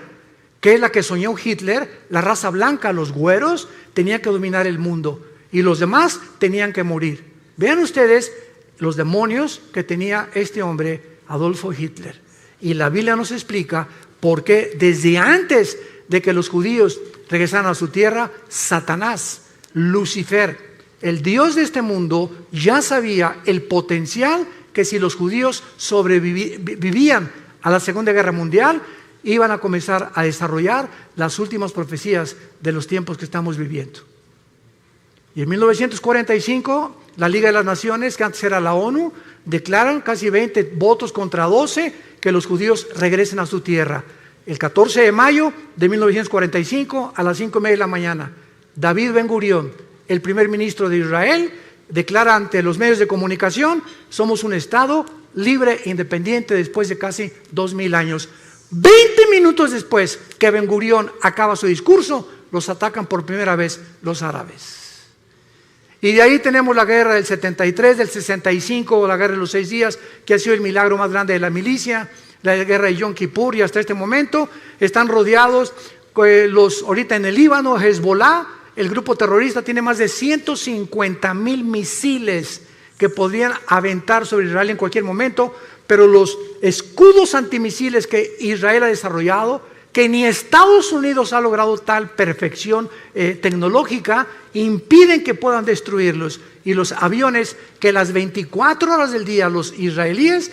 que es la que soñó Hitler, la raza blanca, los güeros, tenía que dominar el mundo y los demás tenían que morir. Vean ustedes los demonios que tenía este hombre, Adolfo Hitler. Y la Biblia nos explica por qué desde antes de que los judíos regresaran a su tierra, Satanás, Lucifer, el Dios de este mundo, ya sabía el potencial que si los judíos sobrevivían a la Segunda Guerra Mundial, iban a comenzar a desarrollar las últimas profecías de los tiempos que estamos viviendo. Y en 1945, la Liga de las Naciones, que antes era la ONU, declaran casi 20 votos contra 12 que los judíos regresen a su tierra. El 14 de mayo de 1945, a las 5:30 de la mañana, David Ben Gurión, el primer ministro de Israel, declara ante los medios de comunicación: somos un Estado libre e independiente después de casi 2000 años. 20 minutos después que Ben Gurión acaba su discurso, los atacan por primera vez los árabes. Y de ahí tenemos la guerra del 73, del 65, la guerra de los 6 días, que ha sido el milagro más grande de la milicia, la guerra de Yom Kippur, y hasta este momento están rodeados ahorita en el Líbano, Hezbollah, el grupo terrorista, tiene más de 150,000 misiles que podrían aventar sobre Israel en cualquier momento, pero los escudos antimisiles que Israel ha desarrollado, que ni Estados Unidos ha logrado tal perfección tecnológica, impiden que puedan destruirlos. Y los aviones que las 24 horas del día los israelíes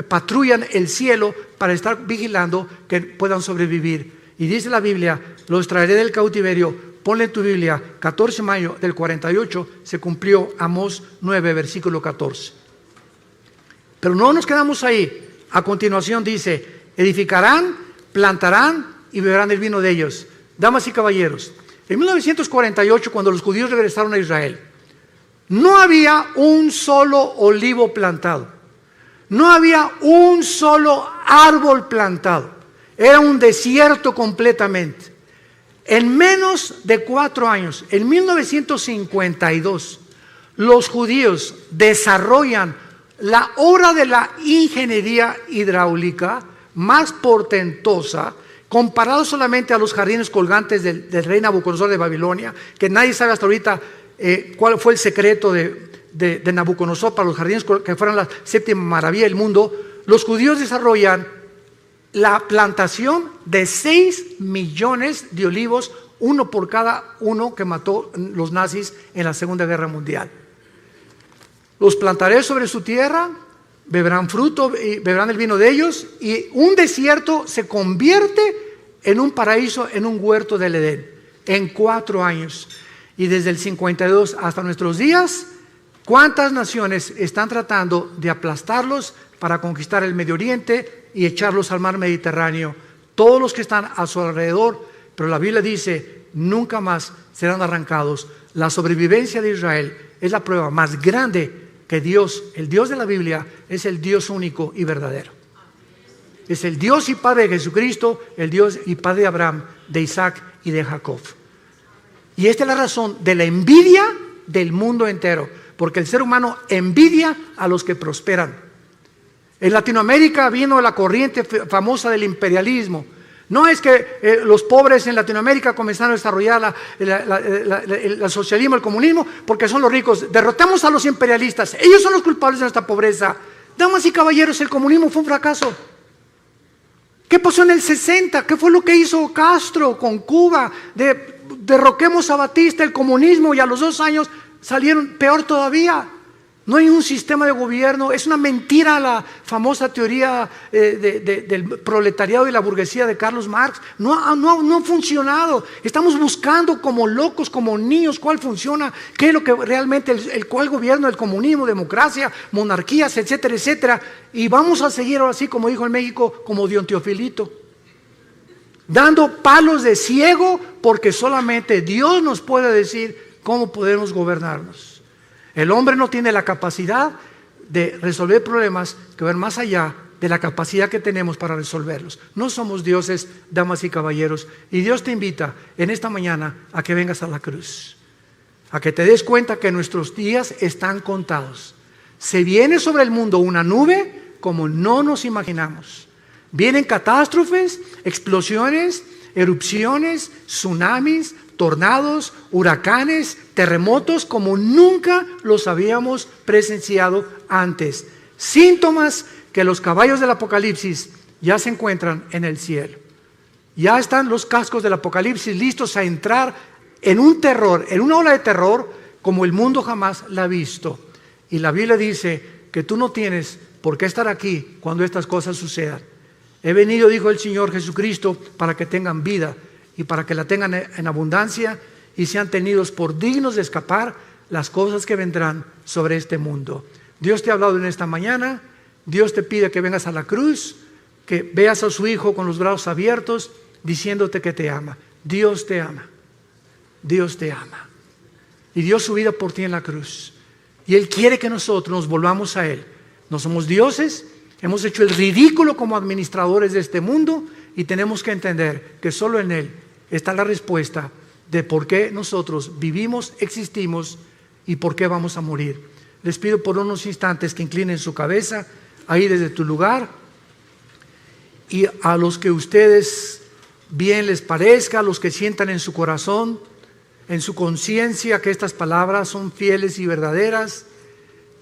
patrullan el cielo para estar vigilando que puedan sobrevivir. Y dice la Biblia: los traeré del cautiverio. Ponle en tu Biblia, 14 de mayo del 48, se cumplió Amós 9, versículo 14. Pero no nos quedamos ahí. A continuación dice: edificarán, plantarán y beberán el vino de ellos. Damas y caballeros, en 1948, cuando los judíos regresaron a Israel, no había un solo olivo plantado, no había un solo árbol plantado, era un desierto completamente. En menos de 4 años, en 1952, los judíos desarrollan la obra de la ingeniería hidráulica más portentosa, comparado solamente a los jardines colgantes del rey Nabucodonosor de Babilonia, que nadie sabe hasta ahorita cuál fue el secreto de Nabucodonosor para los jardines que fueran la séptima maravilla del mundo. Los judíos desarrollan la plantación de 6 millones de olivos, uno por cada uno que mató los nazis en la Segunda Guerra Mundial. Los plantaré sobre su tierra, beberán fruto y beberán el vino de ellos, y un desierto se convierte en un paraíso, en un huerto del Edén, en 4 años. Y desde el 52 hasta nuestros días, ¿cuántas naciones están tratando de aplastarlos para conquistar el Medio Oriente y echarlos al mar Mediterráneo? Todos los que están a su alrededor, pero la Biblia dice, nunca más serán arrancados. La sobrevivencia de Israel es la prueba más grande que Dios, el Dios de la Biblia, es el Dios único y verdadero. Es el Dios y Padre de Jesucristo, el Dios y Padre de Abraham, de Isaac y de Jacob. Y esta es la razón de la envidia del mundo entero, porque el ser humano envidia a los que prosperan. En Latinoamérica vino la corriente famosa del imperialismo. No es que los pobres en Latinoamérica comenzaron a desarrollar el socialismo, el comunismo, porque son los ricos. Derrotamos a los imperialistas. Ellos son los culpables de nuestra pobreza. Damas y caballeros, el comunismo fue un fracaso. ¿Qué pasó en el 60? ¿Qué fue lo que hizo Castro con Cuba? Derroquemos a Batista, el comunismo, y a los 2 años salieron peor todavía. No hay un sistema de gobierno. Es una mentira la famosa teoría del proletariado y la burguesía de Carlos Marx. No ha funcionado. Estamos buscando como locos, como niños, cuál funciona, qué es lo que realmente, cuál gobierno, el comunismo, democracia, monarquías, etcétera, etcétera. Y vamos a seguir ahora así, como dijo en México, como Don Teofilito, dando palos de ciego, porque solamente Dios nos puede decir cómo podemos gobernarnos. El hombre no tiene la capacidad de resolver problemas que van más allá de la capacidad que tenemos para resolverlos. No somos dioses, damas y caballeros, y Dios te invita en esta mañana a que vengas a la cruz, a que te des cuenta que nuestros días están contados. Se viene sobre el mundo una nube como no nos imaginamos. Vienen catástrofes, explosiones, erupciones, tsunamis, tornados, huracanes, terremotos como nunca los habíamos presenciado antes. Síntomas que los caballos del Apocalipsis ya se encuentran en el cielo. Ya están los cascos del Apocalipsis listos a entrar en un terror, en una ola de terror como el mundo jamás la ha visto. Y la Biblia dice que tú no tienes por qué estar aquí cuando estas cosas sucedan. He venido, dijo el Señor Jesucristo, para que tengan vida y para que la tengan en abundancia y sean tenidos por dignos de escapar las cosas que vendrán sobre este mundo. Dios te ha hablado en esta mañana. Dios te pide que vengas a la cruz, que veas a su Hijo con los brazos abiertos, diciéndote que te ama. Dios te ama. Dios te ama. Y dio su vida por ti en la cruz. Y Él quiere que nosotros nos volvamos a Él. No somos dioses, hemos hecho el ridículo como administradores de este mundo y tenemos que entender que solo en Él está la respuesta de por qué nosotros vivimos, existimos y por qué vamos a morir. Les pido por unos instantes que inclinen su cabeza ahí desde tu lugar, y a los que ustedes bien les parezca, a los que sientan en su corazón, en su conciencia que estas palabras son fieles y verdaderas,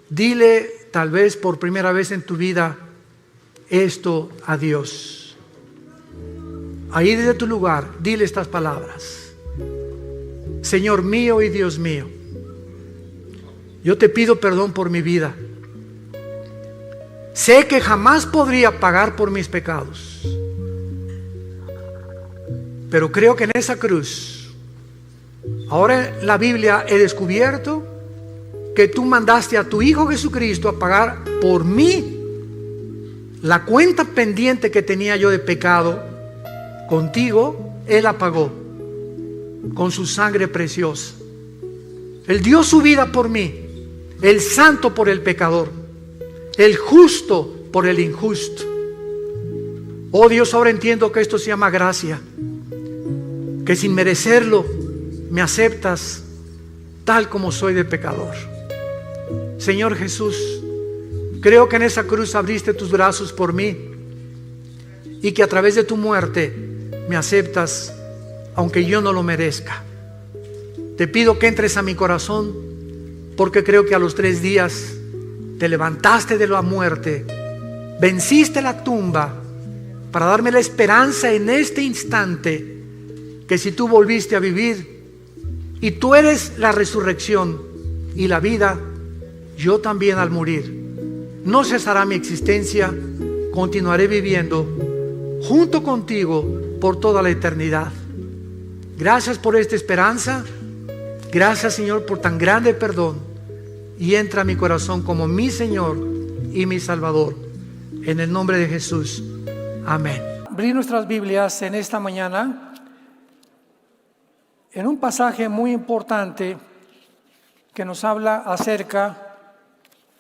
dile tal vez por primera vez en tu vida esto a Dios. Ahí desde tu lugar, dile estas palabras: Señor mío y Dios mío, yo te pido perdón por mi vida. Sé que jamás podría pagar por mis pecados, pero creo que en esa cruz, ahora en la Biblia he descubierto que tú mandaste a tu Hijo Jesucristo a pagar por mí la cuenta pendiente que tenía yo de pecado. Contigo Él la pagó con su sangre preciosa. Él dio su vida por mí, el santo por el pecador, el justo por el injusto. Oh Dios, ahora entiendo que esto se llama gracia, que sin merecerlo me aceptas tal como soy de pecador. Señor Jesús, creo que en esa cruz abriste tus brazos por mí y que a través de tu muerte me aceptas aunque yo no lo merezca. Te pido que entres a mi corazón, porque creo que a los 3 días te levantaste de la muerte, venciste la tumba para darme la esperanza en este instante que si tú volviste a vivir y tú eres la resurrección y la vida, yo también al morir no cesará mi existencia, continuaré viviendo junto contigo por toda la eternidad. Gracias por esta esperanza. Gracias, Señor, por tan grande perdón, y entra a mi corazón como mi Señor y mi Salvador. En el nombre de Jesús. Amén. Abrir nuestras Biblias en esta mañana en un pasaje muy importante que nos habla acerca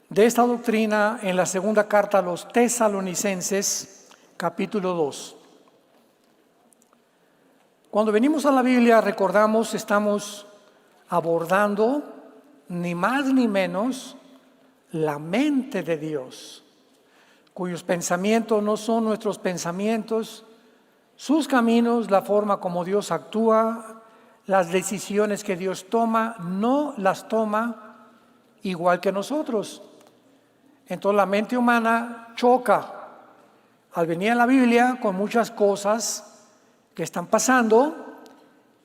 de esta doctrina en la segunda carta a los Tesalonicenses, capítulo 2. Cuando venimos a la Biblia, recordamos, estamos abordando ni más ni menos la mente de Dios, cuyos pensamientos no son nuestros pensamientos, sus caminos, la forma como Dios actúa, las decisiones que Dios toma, no las toma igual que nosotros. Entonces la mente humana choca al venir a la Biblia con muchas cosas que están pasando,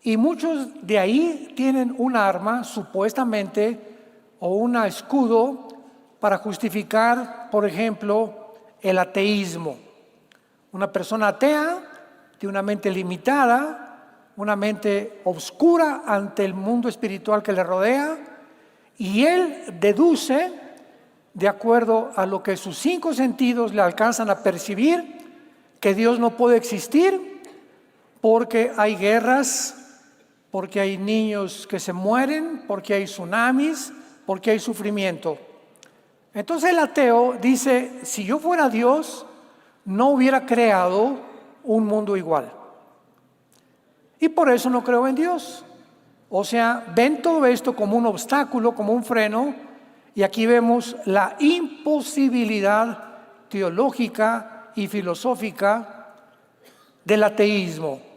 y muchos de ahí tienen un arma supuestamente o un escudo para justificar, por ejemplo, el ateísmo. Una persona atea tiene una mente limitada, una mente oscura ante el mundo espiritual que le rodea, y él deduce, de acuerdo a lo que sus 5 sentidos le alcanzan a percibir, que Dios no puede existir porque hay guerras, porque hay niños que se mueren, porque hay tsunamis, porque hay sufrimiento. Entonces el ateo dice, si yo fuera Dios, no hubiera creado un mundo igual. Y por eso no creo en Dios. O sea, ven todo esto como un obstáculo, como un freno, y aquí vemos la imposibilidad teológica y filosófica del ateísmo.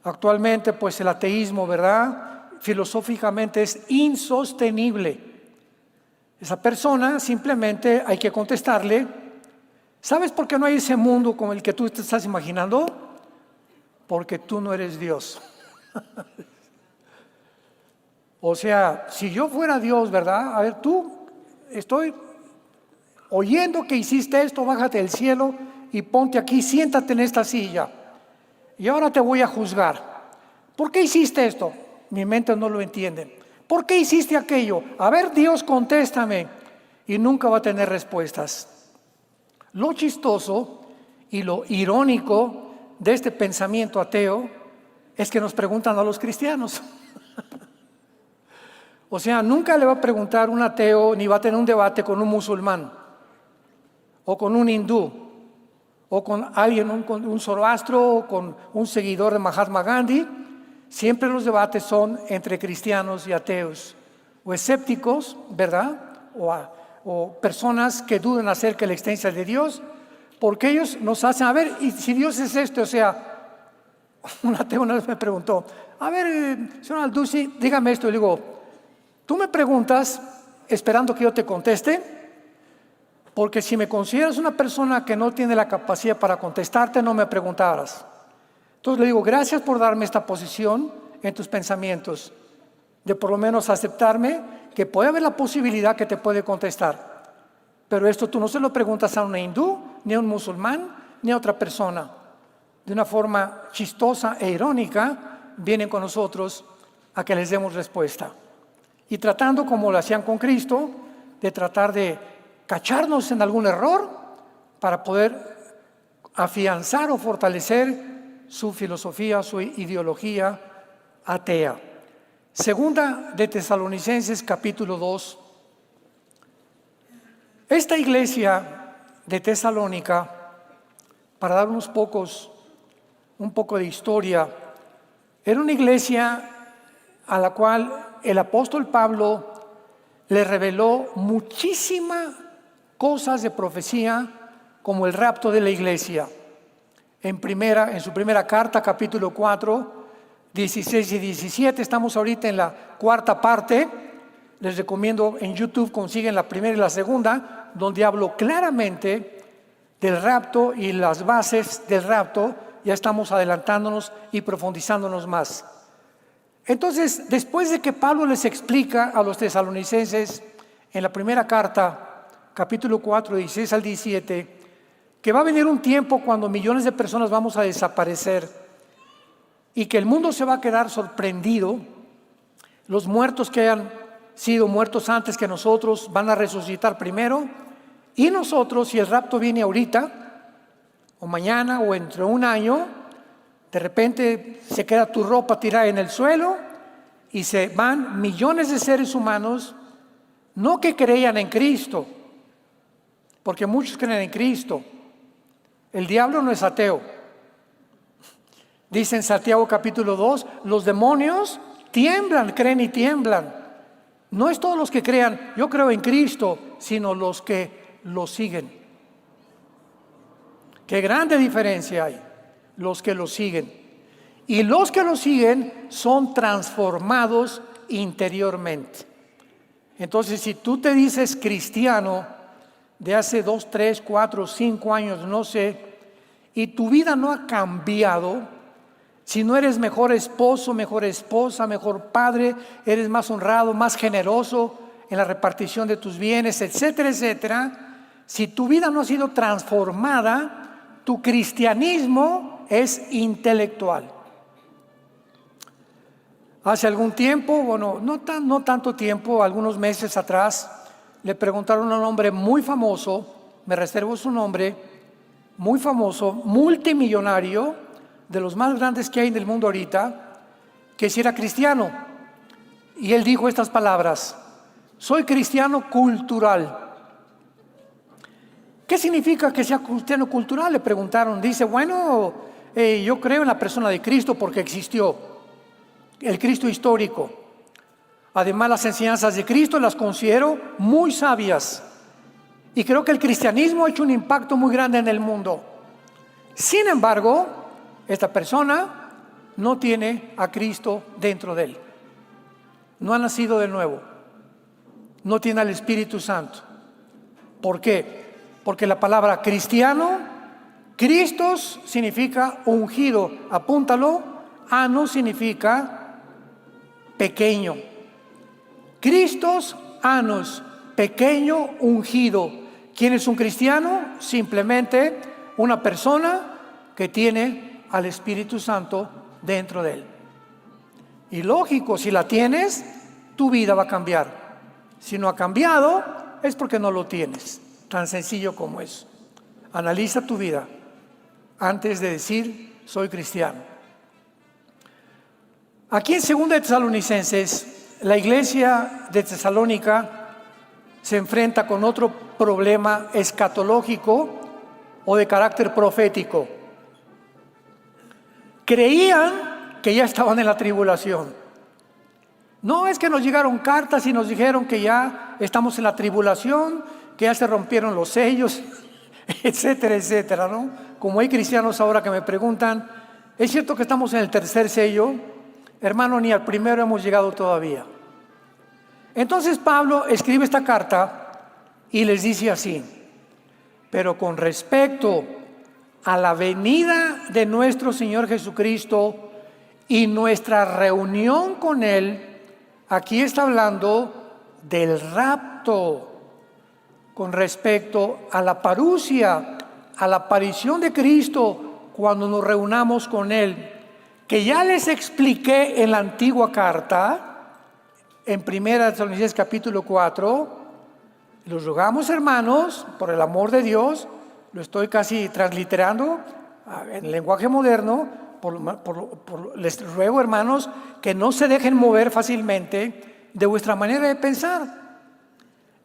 Actualmente, pues el ateísmo, ¿verdad?, filosóficamente es insostenible. Esa persona simplemente hay que contestarle, ¿sabes por qué no hay ese mundo como el que tú te estás imaginando? Porque tú no eres Dios. O sea, si yo fuera Dios, ¿verdad? A ver, tú, estoy oyendo que hiciste esto, bájate del cielo y ponte aquí, siéntate en esta silla. Y ahora te voy a juzgar. ¿Por qué hiciste esto? Mi mente no lo entiende. ¿Por qué hiciste aquello? A ver, Dios, contéstame. Y nunca va a tener respuestas. Lo chistoso y lo irónico de este pensamiento ateo es que nos preguntan a los cristianos. O sea, nunca le va a preguntar un ateo ni va a tener un debate con un musulmán o con un hindú, o con alguien, con un zoroastro, o con un seguidor de Mahatma Gandhi. Siempre los debates son entre cristianos y ateos, o escépticos, ¿verdad?, o personas que dudan acerca de la existencia de Dios, porque ellos nos hacen, a ver, y si Dios es esto, o sea, un ateo una vez me preguntó, a ver, señor Alducci, dígame esto, y le digo, tú me preguntas esperando que yo te conteste, porque si me consideras una persona que no tiene la capacidad para contestarte, no me preguntaras. Entonces le digo, gracias por darme esta posición en tus pensamientos, de por lo menos aceptarme que puede haber la posibilidad que te puede contestar. Pero esto tú no se lo preguntas a un hindú, ni a un musulmán, ni a otra persona. De una forma chistosa e irónica, vienen con nosotros a que les demos respuesta. Y tratando, como lo hacían con Cristo, de tratar de cacharnos en algún error para poder afianzar o fortalecer su filosofía, su ideología atea. Segunda de Tesalonicenses, capítulo 2. Esta iglesia de Tesalónica, para dar un poco de historia, Era una iglesia a la cual el apóstol Pablo le reveló muchísimas cosas de profecía, como el rapto de la iglesia. En su primera carta, capítulo 4, 16 y 17, estamos ahorita en la cuarta parte. Les recomiendo en YouTube consiguen la primera y la segunda, donde hablo claramente del rapto y las bases del rapto. Ya estamos adelantándonos y profundizándonos más. Entonces, después de que Pablo les explica a los tesalonicenses en la primera carta, capítulo 4, 16 al 17, que va a venir un tiempo cuando millones de personas vamos a desaparecer y que el mundo se va a quedar sorprendido, los muertos que hayan sido muertos antes que nosotros van a resucitar primero, y nosotros, si el rapto viene ahorita, o mañana, o entre un año, de repente se queda tu ropa tirada en el suelo y se van millones de seres humanos, no que creían en Cristo, porque muchos creen en Cristo. El diablo no es ateo. Dice en Santiago capítulo 2, los demonios tiemblan, creen y tiemblan. No es todos los que crean, yo creo en Cristo, sino los que lo siguen. Qué grande diferencia hay, los que lo siguen. Y los que lo siguen son transformados interiormente. Entonces, si tú te dices cristiano de hace 2, 3, 4, 5 años, no sé, y tu vida no ha cambiado, si no eres mejor esposo, mejor esposa, mejor padre, eres más honrado, más generoso en la repartición de tus bienes, etcétera, etcétera, si tu vida no ha sido transformada, tu cristianismo es intelectual. Hace algún tiempo, bueno, no tanto tiempo, algunos meses atrás, le preguntaron a un hombre muy famoso, me reservo su nombre, muy famoso, multimillonario, de los más grandes que hay en el mundo ahorita, que si era cristiano. Y él dijo estas palabras: soy cristiano cultural. ¿Qué significa que sea cristiano cultural? Le preguntaron. Dice, bueno, yo creo en la persona de Cristo porque existió, el Cristo histórico. Además, las enseñanzas de Cristo las considero muy sabias. Y creo que el cristianismo ha hecho un impacto muy grande en el mundo. Sin embargo, esta persona no tiene a Cristo dentro de él. No ha nacido de nuevo. No tiene al Espíritu Santo. ¿Por qué? Porque la palabra cristiano, Cristos significa ungido, apúntalo, ano significa pequeño. Cristos, anos, pequeño, ungido. ¿Quién es un cristiano? Simplemente una persona que tiene al Espíritu Santo dentro de él. Y lógico, si la tienes, tu vida va a cambiar. Si no ha cambiado, es porque no lo tienes. Tan sencillo como es. Analiza tu vida antes de decir soy cristiano. Aquí en 2 de Tesalonicenses, la iglesia de Tesalónica se enfrenta con otro problema escatológico o de carácter profético. Creían que ya estaban en la tribulación. No es que nos llegaron cartas y nos dijeron que ya estamos en la tribulación, que ya se rompieron los sellos, etcétera, etcétera, ¿no? Como hay cristianos ahora que me preguntan, ¿es cierto que estamos en el tercer sello? Hermano, ni al primero hemos llegado todavía. Entonces Pablo escribe esta carta y les dice así: pero con respecto a la venida de nuestro Señor Jesucristo y nuestra reunión con Él, aquí está hablando del rapto. Con respecto a la parusia, a la aparición de Cristo cuando nos reunamos con Él, que ya les expliqué en la antigua carta, en 1 Tesalonicenses capítulo 4, los rogamos, hermanos, por el amor de Dios, lo estoy casi transliterando en lenguaje moderno, les ruego, hermanos, que no se dejen mover fácilmente de vuestra manera de pensar.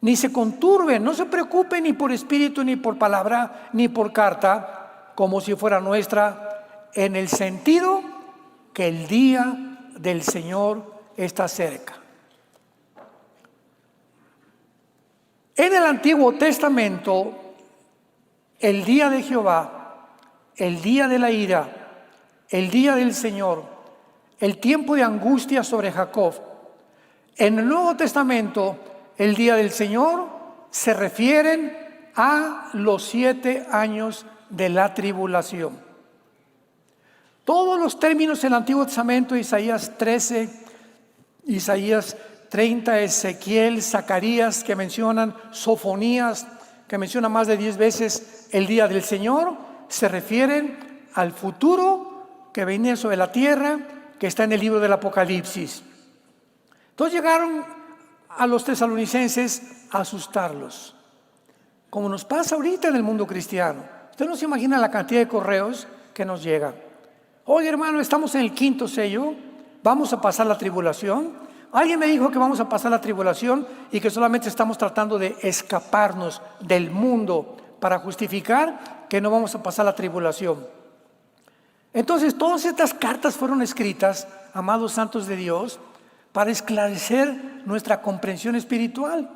Ni se conturben, no se preocupen ni por espíritu, ni por palabra, ni por carta, como si fuera nuestra, en el sentido que que el día del Señor está cerca. En el Antiguo Testamento, el día de Jehová, el día de la ira, el día del Señor, el tiempo de angustia sobre Jacob. En el Nuevo Testamento, el día del Señor se refieren a los 7 años de la tribulación. Todos los términos en el Antiguo Testamento, Isaías 13, Isaías 30, Ezequiel, Zacarías, que mencionan Sofonías, que menciona más de 10 veces el día del Señor, se refieren al futuro que viene sobre la tierra, que está en el libro del Apocalipsis. Entonces llegaron a los tesalonicenses a asustarlos, como nos pasa ahorita en el mundo cristiano. Usted no se imagina la cantidad de correos que nos llegan. Oye, hermano, estamos en el 5º sello, vamos a pasar la tribulación. Alguien me dijo que vamos a pasar la tribulación y que solamente estamos tratando de escaparnos del mundo para justificar que no vamos a pasar la tribulación. Entonces, todas estas cartas fueron escritas, amados santos de Dios, para esclarecer nuestra comprensión espiritual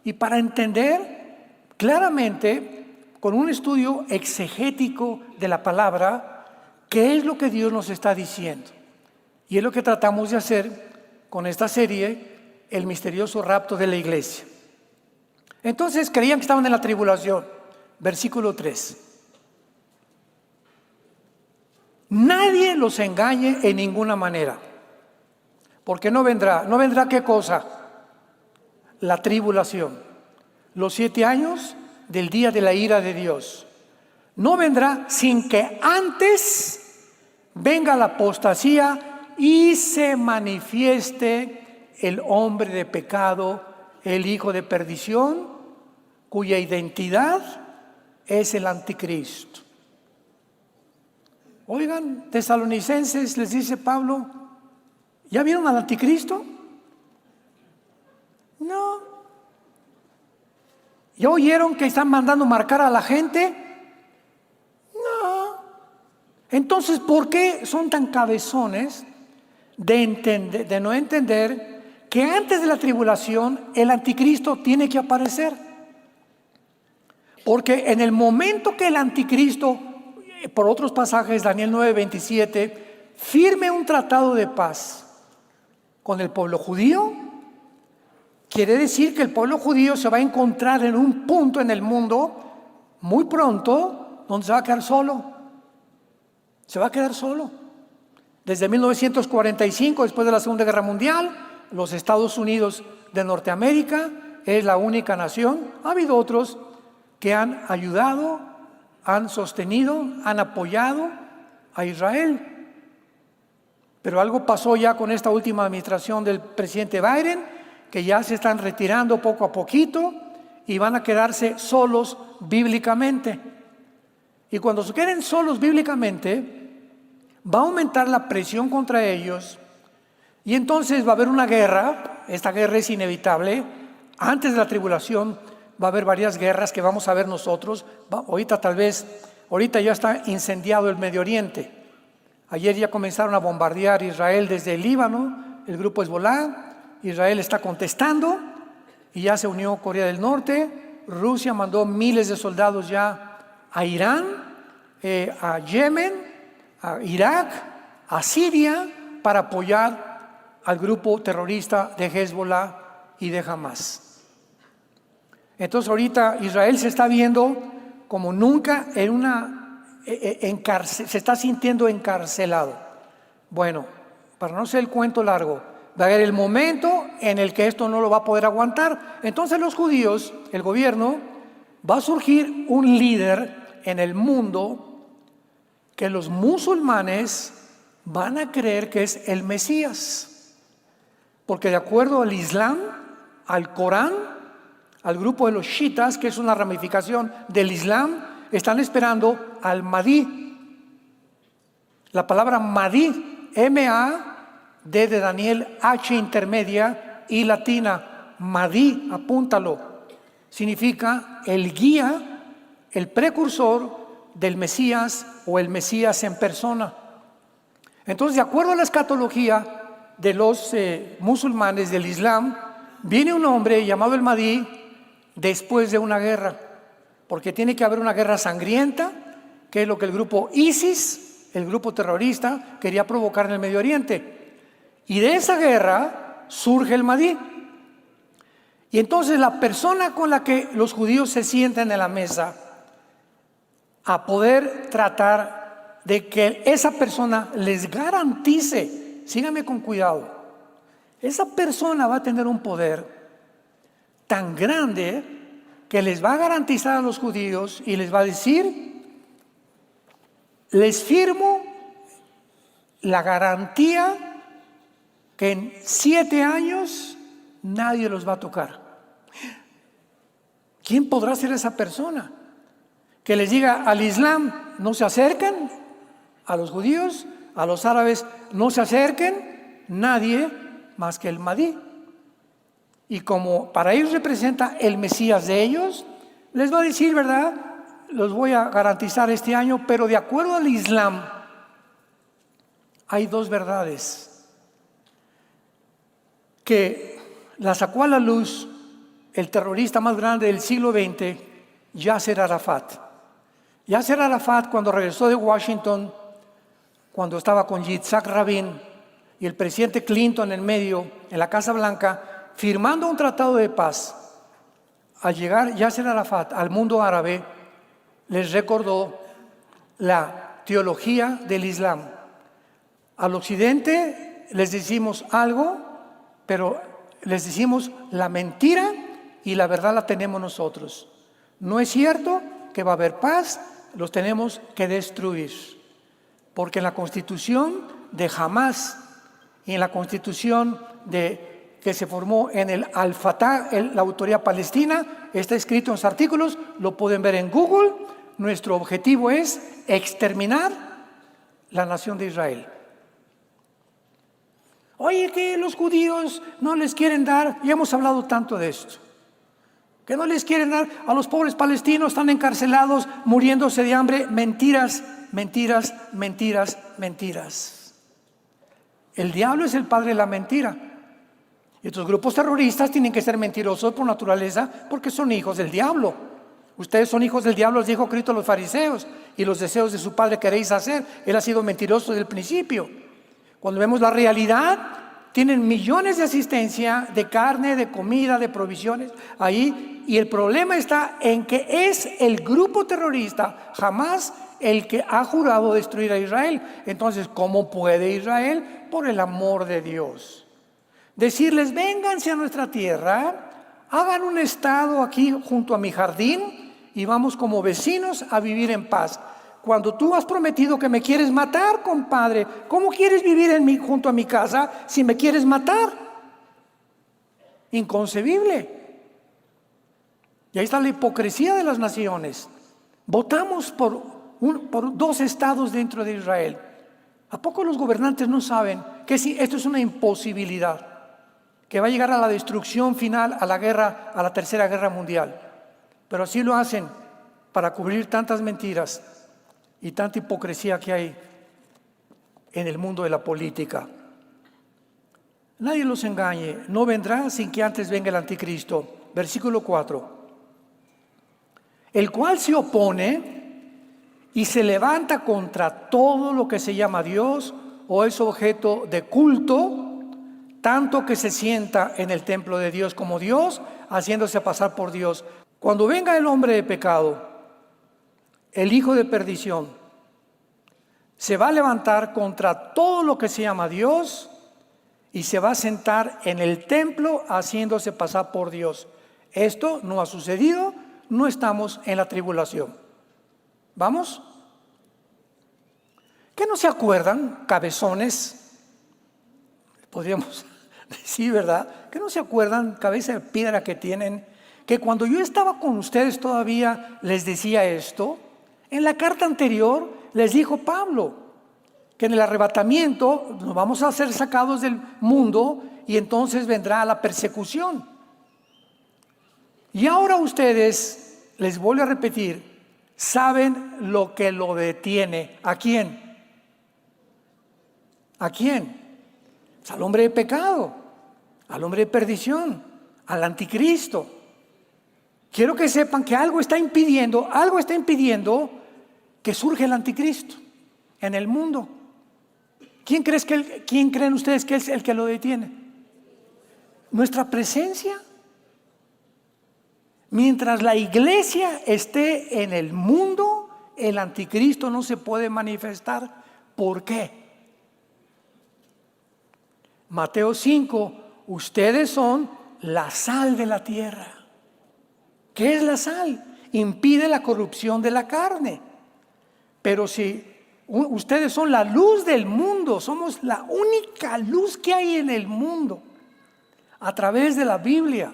y para entender claramente, con un estudio exegético de la palabra, qué es lo que Dios nos está diciendo. Y es lo que tratamos de hacer con esta serie, El misterioso rapto de la iglesia. Entonces creían que estaban en la tribulación. Versículo 3. Nadie los engañe en ninguna manera, porque no vendrá. ¿No vendrá qué cosa? La tribulación. Los 7 años del día de la ira de Dios. No vendrá sin que antes venga la apostasía y se manifieste el hombre de pecado, el hijo de perdición, cuya identidad es el anticristo. Oigan, tesalonicenses, les dice Pablo, ¿ya vieron al anticristo? No. ¿Ya oyeron que están mandando marcar a la gente? No. Entonces, ¿por qué son tan cabezones de no entender que antes de la tribulación el anticristo tiene que aparecer? Porque en el momento que el anticristo, por otros pasajes, Daniel 9:27, firme un tratado de paz con el pueblo judío, quiere decir que el pueblo judío se va a encontrar en un punto en el mundo muy pronto donde se va a quedar solo. Se va a quedar solo. Desde 1945, después de la Segunda Guerra Mundial, los Estados Unidos de Norteamérica es la única nación. Ha habido otros que han ayudado, han sostenido, han apoyado a Israel. Pero algo pasó ya con esta última administración del presidente Biden, que ya se están retirando poco a poquito y van a quedarse solos bíblicamente. Y cuando se queden solos bíblicamente, va a aumentar la presión contra ellos y entonces va a haber una guerra. Esta guerra es inevitable. Antes de la tribulación va a haber varias guerras que vamos a ver nosotros. Ahorita ya está incendiado el Medio Oriente. Ayer ya comenzaron a bombardear Israel desde el Líbano, el grupo Hezbolá. Israel está contestando y ya se unió Corea del Norte. Rusia mandó miles de soldados ya a Irán, a Yemen, a Irak, a Siria, para apoyar al grupo terrorista de Hezbollah y de Hamas. Entonces ahorita Israel se está viendo como nunca se está sintiendo encarcelado. Bueno, para no ser el cuento largo, va a haber el momento en el que esto no lo va a poder aguantar. Entonces los judíos, el gobierno, va a surgir un líder en el mundo que los musulmanes van a creer que es el Mesías. Porque de acuerdo al Islam, al Corán, al grupo de los chiitas, que es una ramificación del Islam, están esperando al Mahdi. La palabra Mahdi, M-A-D de Daniel, H intermedia y latina, Mahdi, apúntalo, significa el guía, el precursor del Mesías o el Mesías en persona. Entonces, de acuerdo a la escatología de los musulmanes del Islam, viene un hombre llamado el Mahdi después de una guerra, porque tiene que haber una guerra sangrienta, que es lo que el grupo ISIS, el grupo terrorista, quería provocar en el Medio Oriente. Y de esa guerra surge el Mahdi. Y entonces la persona con la que los judíos se sientan en la mesa a poder tratar de que esa persona les garantice, síganme con cuidado, esa persona va a tener un poder tan grande que les va a garantizar a los judíos y les va a decir: les firmo la garantía que en 7 años nadie los va a tocar. ¿Quién podrá ser esa persona? Que les diga al Islam: no se acerquen, a los judíos, a los árabes, no se acerquen, nadie más que el Mahdi. Y como para ellos representa el Mesías de ellos, les va a decir, ¿verdad? Los voy a garantizar este año, pero de acuerdo al Islam, hay 2 verdades que la sacó a la luz el terrorista más grande del siglo XX, Yasser Arafat. Yasser Arafat, cuando regresó de Washington, cuando estaba con Yitzhak Rabin y el presidente Clinton en medio, en la Casa Blanca, firmando un tratado de paz, al llegar Yasser Arafat al mundo árabe, les recordó la teología del Islam. Al occidente les decimos algo, pero les decimos la mentira y la verdad la tenemos nosotros. No es cierto que va a haber paz, los tenemos que destruir. Porque en la constitución de Hamás y en la constitución que se formó en el Al-Fatah, la autoridad palestina, está escrito en los artículos, lo pueden ver en Google. Nuestro objetivo es exterminar la nación de Israel. Oye, que los judíos no les quieren dar, ya hemos hablado tanto de esto, que no les quieren dar a los pobres palestinos, están encarcelados, muriéndose de hambre. Mentiras, mentiras, mentiras, mentiras. El diablo es el padre de la mentira. Y estos grupos terroristas tienen que ser mentirosos por naturaleza, porque son hijos del diablo. Ustedes son hijos del diablo, les dijo Cristo a los fariseos, y los deseos de su padre queréis hacer. Él ha sido mentiroso desde el principio. Cuando vemos la realidad, tienen millones de asistencia, de carne, de comida, de provisiones ahí, y el problema está en que es el grupo terrorista Hamás el que ha jurado destruir a Israel. Entonces, ¿cómo puede Israel? Por el amor de Dios. Decirles: vénganse a nuestra tierra, hagan un estado aquí junto a mi jardín y vamos como vecinos a vivir en paz. Cuando tú has prometido que me quieres matar, compadre, ¿cómo quieres vivir junto a mi casa si me quieres matar? Inconcebible. Y ahí está la hipocresía de las naciones. Votamos por 2 estados dentro de Israel. ¿A poco los gobernantes no saben que esto es una imposibilidad? Que va a llegar a la destrucción final, a la guerra, a la tercera guerra mundial. Pero así lo hacen para cubrir tantas mentiras y tanta hipocresía que hay en el mundo de la política. Nadie los engañe, no vendrá sin que antes venga el anticristo. Versículo 4. El cual se opone y se levanta contra todo lo que se llama Dios o es objeto de culto, tanto que se sienta en el templo de Dios como Dios, haciéndose pasar por Dios. Cuando venga el hombre de pecado, el hijo de perdición, se va a levantar contra todo lo que se llama Dios y se va a sentar en el templo haciéndose pasar por Dios. Esto no ha sucedido, no estamos en la tribulación. ¿Vamos? ¿Qué no se acuerdan, cabezones? Podríamos decir, ¿verdad? ¿Qué no se acuerdan, cabeza de piedra que tienen? Que cuando yo estaba con ustedes todavía les decía esto. En la carta anterior les dijo Pablo que en el arrebatamiento nos vamos a ser sacados del mundo y entonces vendrá la persecución. Y ahora ustedes, les vuelvo a repetir, saben lo que lo detiene. ¿A quién? ¿A quién? Pues al hombre de pecado, al hombre de perdición, al anticristo. Quiero que sepan que algo está impidiendo que surja el anticristo en el mundo. ¿Quién creen ustedes que es el que lo detiene? Nuestra presencia. Mientras la iglesia esté en el mundo, el anticristo no se puede manifestar. ¿Por qué? Mateo 5, ustedes son la sal de la tierra. ¿Qué es la sal? Impide la corrupción de la carne. Pero si ustedes son la luz del mundo, somos la única luz que hay en el mundo, a través de la Biblia.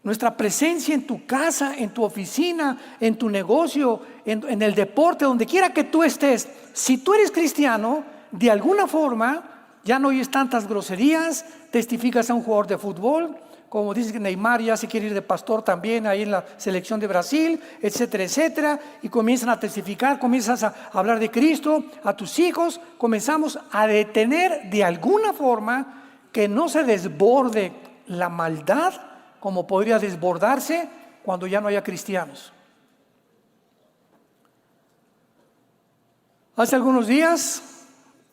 Nuestra presencia en tu casa, en tu oficina, en tu negocio, en el deporte, donde quiera que tú estés. Si tú eres cristiano, de alguna forma, ya no oyes tantas groserías, testificas a un jugador de fútbol, como dice que Neymar ya se quiere ir de pastor también ahí en la selección de Brasil, etcétera, etcétera, y comienzan a testificar, comienzas a hablar de Cristo a tus hijos, comenzamos a detener de alguna forma que no se desborde la maldad como podría desbordarse cuando ya no haya cristianos. Hace algunos días,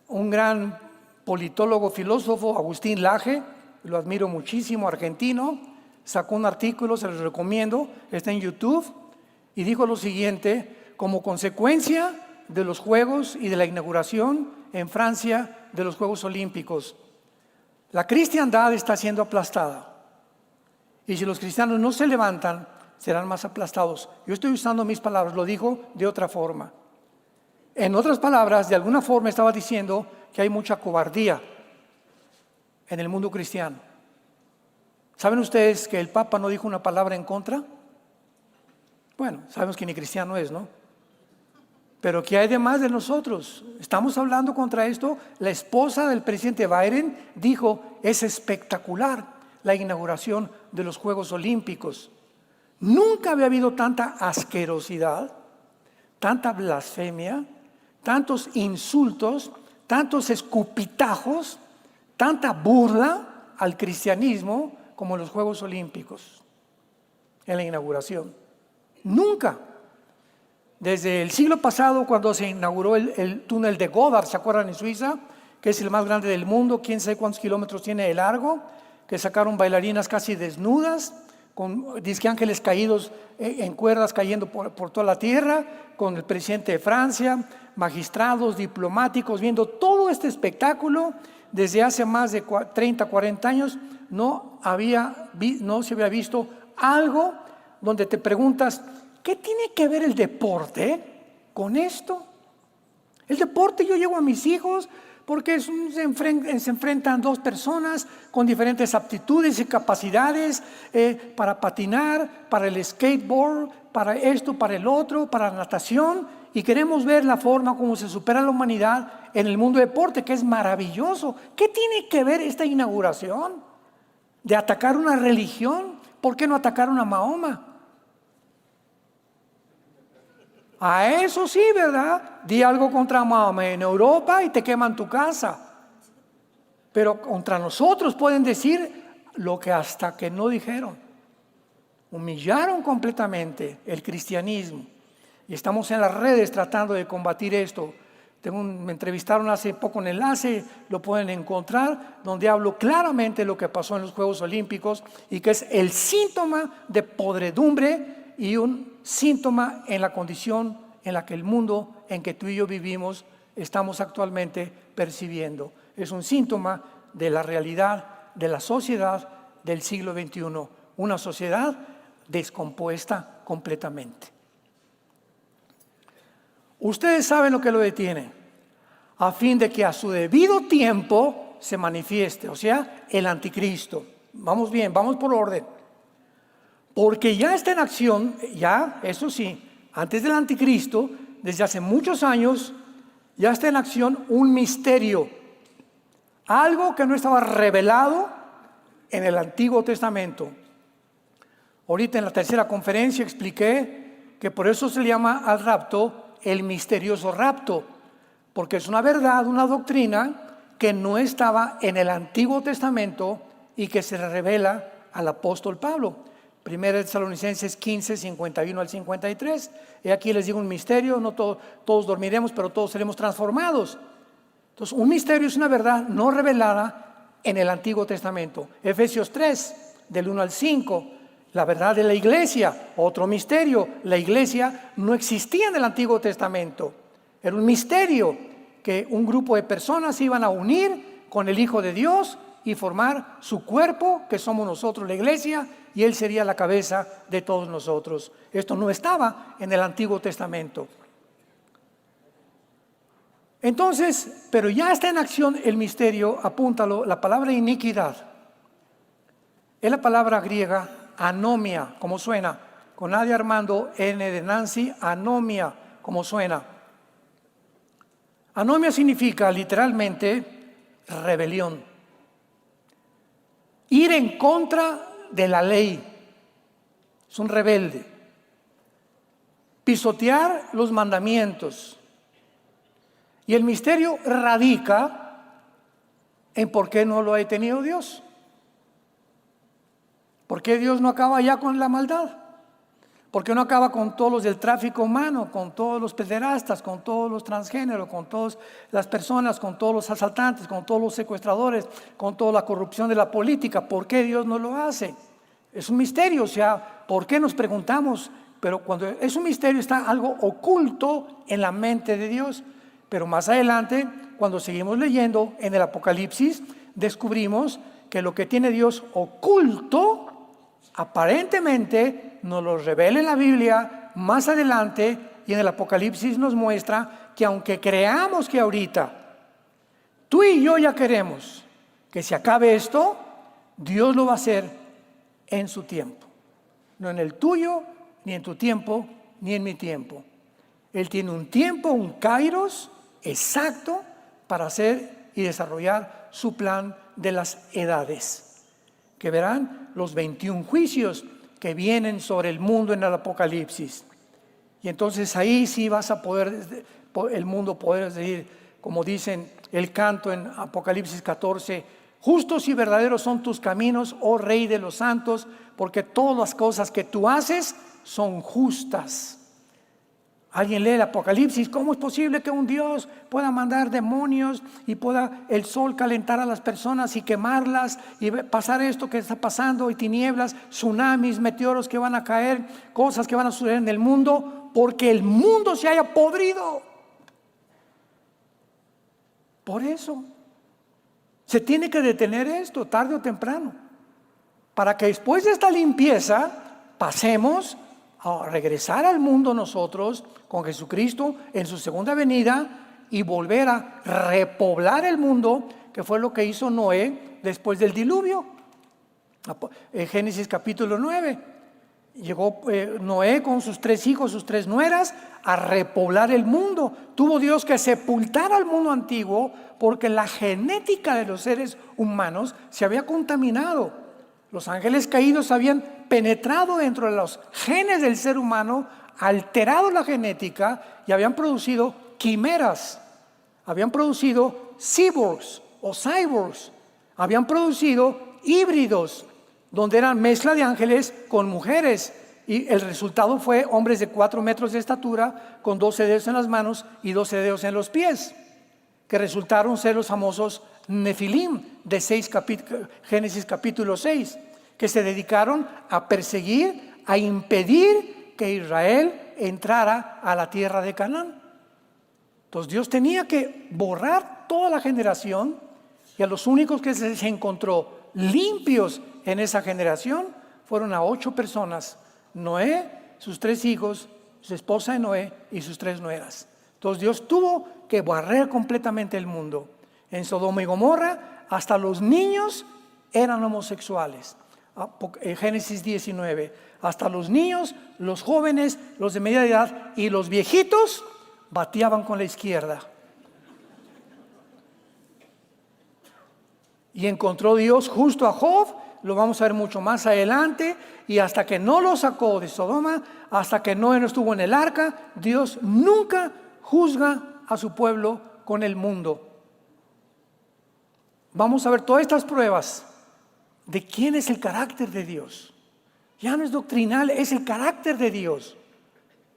un gran politólogo, filósofo, Agustín Laje, lo admiro muchísimo, argentino, sacó un artículo, se los recomiendo, está en YouTube, y dijo lo siguiente: como consecuencia de los Juegos y de la inauguración en Francia de los Juegos Olímpicos, la cristiandad está siendo aplastada. Y si los cristianos no se levantan, serán más aplastados. Yo estoy usando mis palabras, lo dijo de otra forma. En otras palabras, de alguna forma estaba diciendo que hay mucha cobardía en el mundo cristiano. ¿Saben ustedes que el Papa no dijo una palabra en contra? Bueno, sabemos que ni cristiano es, ¿no? Pero ¿qué hay de más de nosotros? Estamos hablando contra esto. La esposa del presidente Biden dijo: es espectacular la inauguración de los Juegos Olímpicos. Nunca había habido tanta asquerosidad, tanta blasfemia, tantos insultos, tantos escupitajos, tanta burla al cristianismo como en los Juegos Olímpicos, en la inauguración. Nunca. Desde el siglo pasado, cuando se inauguró el túnel de Goddard, ¿se acuerdan? En Suiza, que es el más grande del mundo, quién sabe cuántos kilómetros tiene de largo, que sacaron bailarinas casi desnudas, con disque ángeles caídos en cuerdas cayendo por toda la tierra, con el presidente de Francia, magistrados, diplomáticos, viendo todo este espectáculo. Desde hace más de 30, 40 años no se había visto algo donde te preguntas: ¿qué tiene que ver el deporte con esto? El deporte, yo llevo a mis hijos porque se enfrentan dos personas con diferentes aptitudes y capacidades para patinar, para el skateboard, para esto, para el otro, para la natación, y queremos ver la forma como se supera la humanidad en el mundo del deporte, que es maravilloso. ¿Qué tiene que ver esta inauguración de atacar una religión? ¿Por qué no atacaron a Mahoma? A eso sí, ¿verdad? Di algo contra Mahoma en Europa y te queman tu casa. Pero contra nosotros pueden decir lo que hasta que no dijeron. Humillaron completamente el cristianismo. Y estamos en las redes tratando de combatir esto. Me entrevistaron hace poco en Enlace, lo pueden encontrar, donde hablo claramente de lo que pasó en los Juegos Olímpicos y que es el síntoma de podredumbre y un síntoma en la condición en la que el mundo en que tú y yo vivimos estamos actualmente percibiendo. Es un síntoma de la realidad de la sociedad del siglo XXI, una sociedad descompuesta completamente. Ustedes saben lo que lo detiene, a fin de que a su debido tiempo se manifieste, o sea, el anticristo. Vamos bien, vamos por orden. Porque ya está en acción, ya, eso sí, antes del anticristo, desde hace muchos años, ya está en acción un misterio. Algo que no estaba revelado en el Antiguo Testamento. Ahorita en la tercera conferencia expliqué que por eso se le llama al rapto el misterioso rapto, porque es una verdad, una doctrina que no estaba en el Antiguo Testamento y que se revela al apóstol Pablo. 1 Tesalonicenses 15, 51 al 53. Y aquí les digo un misterio: no todos dormiremos, pero todos seremos transformados. Entonces, un misterio es una verdad no revelada en el Antiguo Testamento. Efesios 3, del 1 al 5. La verdad de la iglesia, otro misterio. La iglesia no existía en el Antiguo Testamento. Era un misterio que un grupo de personas se iban a unir con el Hijo de Dios y formar su cuerpo, que somos nosotros, la iglesia, y Él sería la cabeza de todos nosotros. Esto no estaba en el Antiguo Testamento. Entonces, pero ya está en acción el misterio, apúntalo, la palabra iniquidad. Es la palabra griega anomia, como suena, con A de Armando, N de Nancy, anomia, como suena. Anomia significa literalmente rebelión. Ir en contra de la ley. Es un rebelde. Pisotear los mandamientos. Y el misterio radica en por qué no lo ha detenido Dios. ¿Por qué Dios no acaba ya con la maldad? ¿Por qué no acaba con todos los del tráfico humano, con todos los pederastas, con todos los transgéneros, con todas las personas, con todos los asaltantes, con todos los secuestradores, con toda la corrupción de la política? ¿Por qué Dios no lo hace? Es un misterio, o sea, ¿por qué nos preguntamos? Pero cuando es un misterio está algo oculto en la mente de Dios. Pero más adelante, cuando seguimos leyendo en el Apocalipsis, descubrimos que lo que tiene Dios oculto, aparentemente nos lo revela en la Biblia más adelante, y en el Apocalipsis nos muestra que aunque creamos que ahorita tú y yo ya queremos que se acabe esto, Dios lo va a hacer en su tiempo. No en el tuyo, ni en tu tiempo, ni en mi tiempo. Él tiene un tiempo, un kairos exacto para hacer y desarrollar su plan de las edades, que verán los 21 juicios que vienen sobre el mundo en el Apocalipsis. Y entonces ahí sí vas a poder, el mundo poder decir, como dicen el canto en Apocalipsis 14, justos y verdaderos son tus caminos, oh Rey de los santos, porque todas las cosas que tú haces son justas. Alguien lee el Apocalipsis: ¿cómo es posible que un Dios pueda mandar demonios y pueda el sol calentar a las personas y quemarlas y pasar esto que está pasando, y tinieblas, tsunamis, meteoros que van a caer, cosas que van a suceder en el mundo, porque el mundo se haya podrido? Por eso se tiene que detener esto tarde o temprano, para que después de esta limpieza pasemos a regresar al mundo nosotros con Jesucristo en su segunda venida y volver a repoblar el mundo, que fue lo que hizo Noé después del diluvio. En Génesis capítulo 9 llegó Noé con sus 3 hijos, sus 3 nueras, a repoblar el mundo. Tuvo Dios que sepultar al mundo antiguo porque la genética de los seres humanos se había contaminado. Los ángeles caídos habían penetrado dentro de los genes del ser humano, alterado la genética y habían producido quimeras, habían producido cyborgs o cyborgs, habían producido híbridos, donde eran mezcla de ángeles con mujeres, y el resultado fue hombres de 4 metros de estatura con 12 dedos en las manos y 12 dedos en los pies, que resultaron ser los famosos Nefilim de Génesis capítulo 6, que se dedicaron a perseguir, a impedir que Israel entrara a la tierra de Canaán. Entonces Dios tenía que borrar toda la generación, y a los únicos que se encontró limpios en esa generación fueron a 8 personas: Noé, sus 3 hijos, su esposa de Noé y sus 3 nueras. Entonces Dios tuvo que barrer completamente el mundo. En Sodoma y Gomorra hasta los niños eran homosexuales. Génesis 19, hasta los niños, los jóvenes, los de media edad y los viejitos bateaban con la izquierda. Y encontró Dios justo a Job, lo vamos a ver mucho más adelante, y hasta que no lo sacó de Sodoma, hasta que Noé no estuvo en el arca, Dios nunca juzga a su pueblo con el mundo. vamos a ver todas estas pruebas de quién es el carácter de Dios. Ya no es doctrinal, es el carácter de Dios.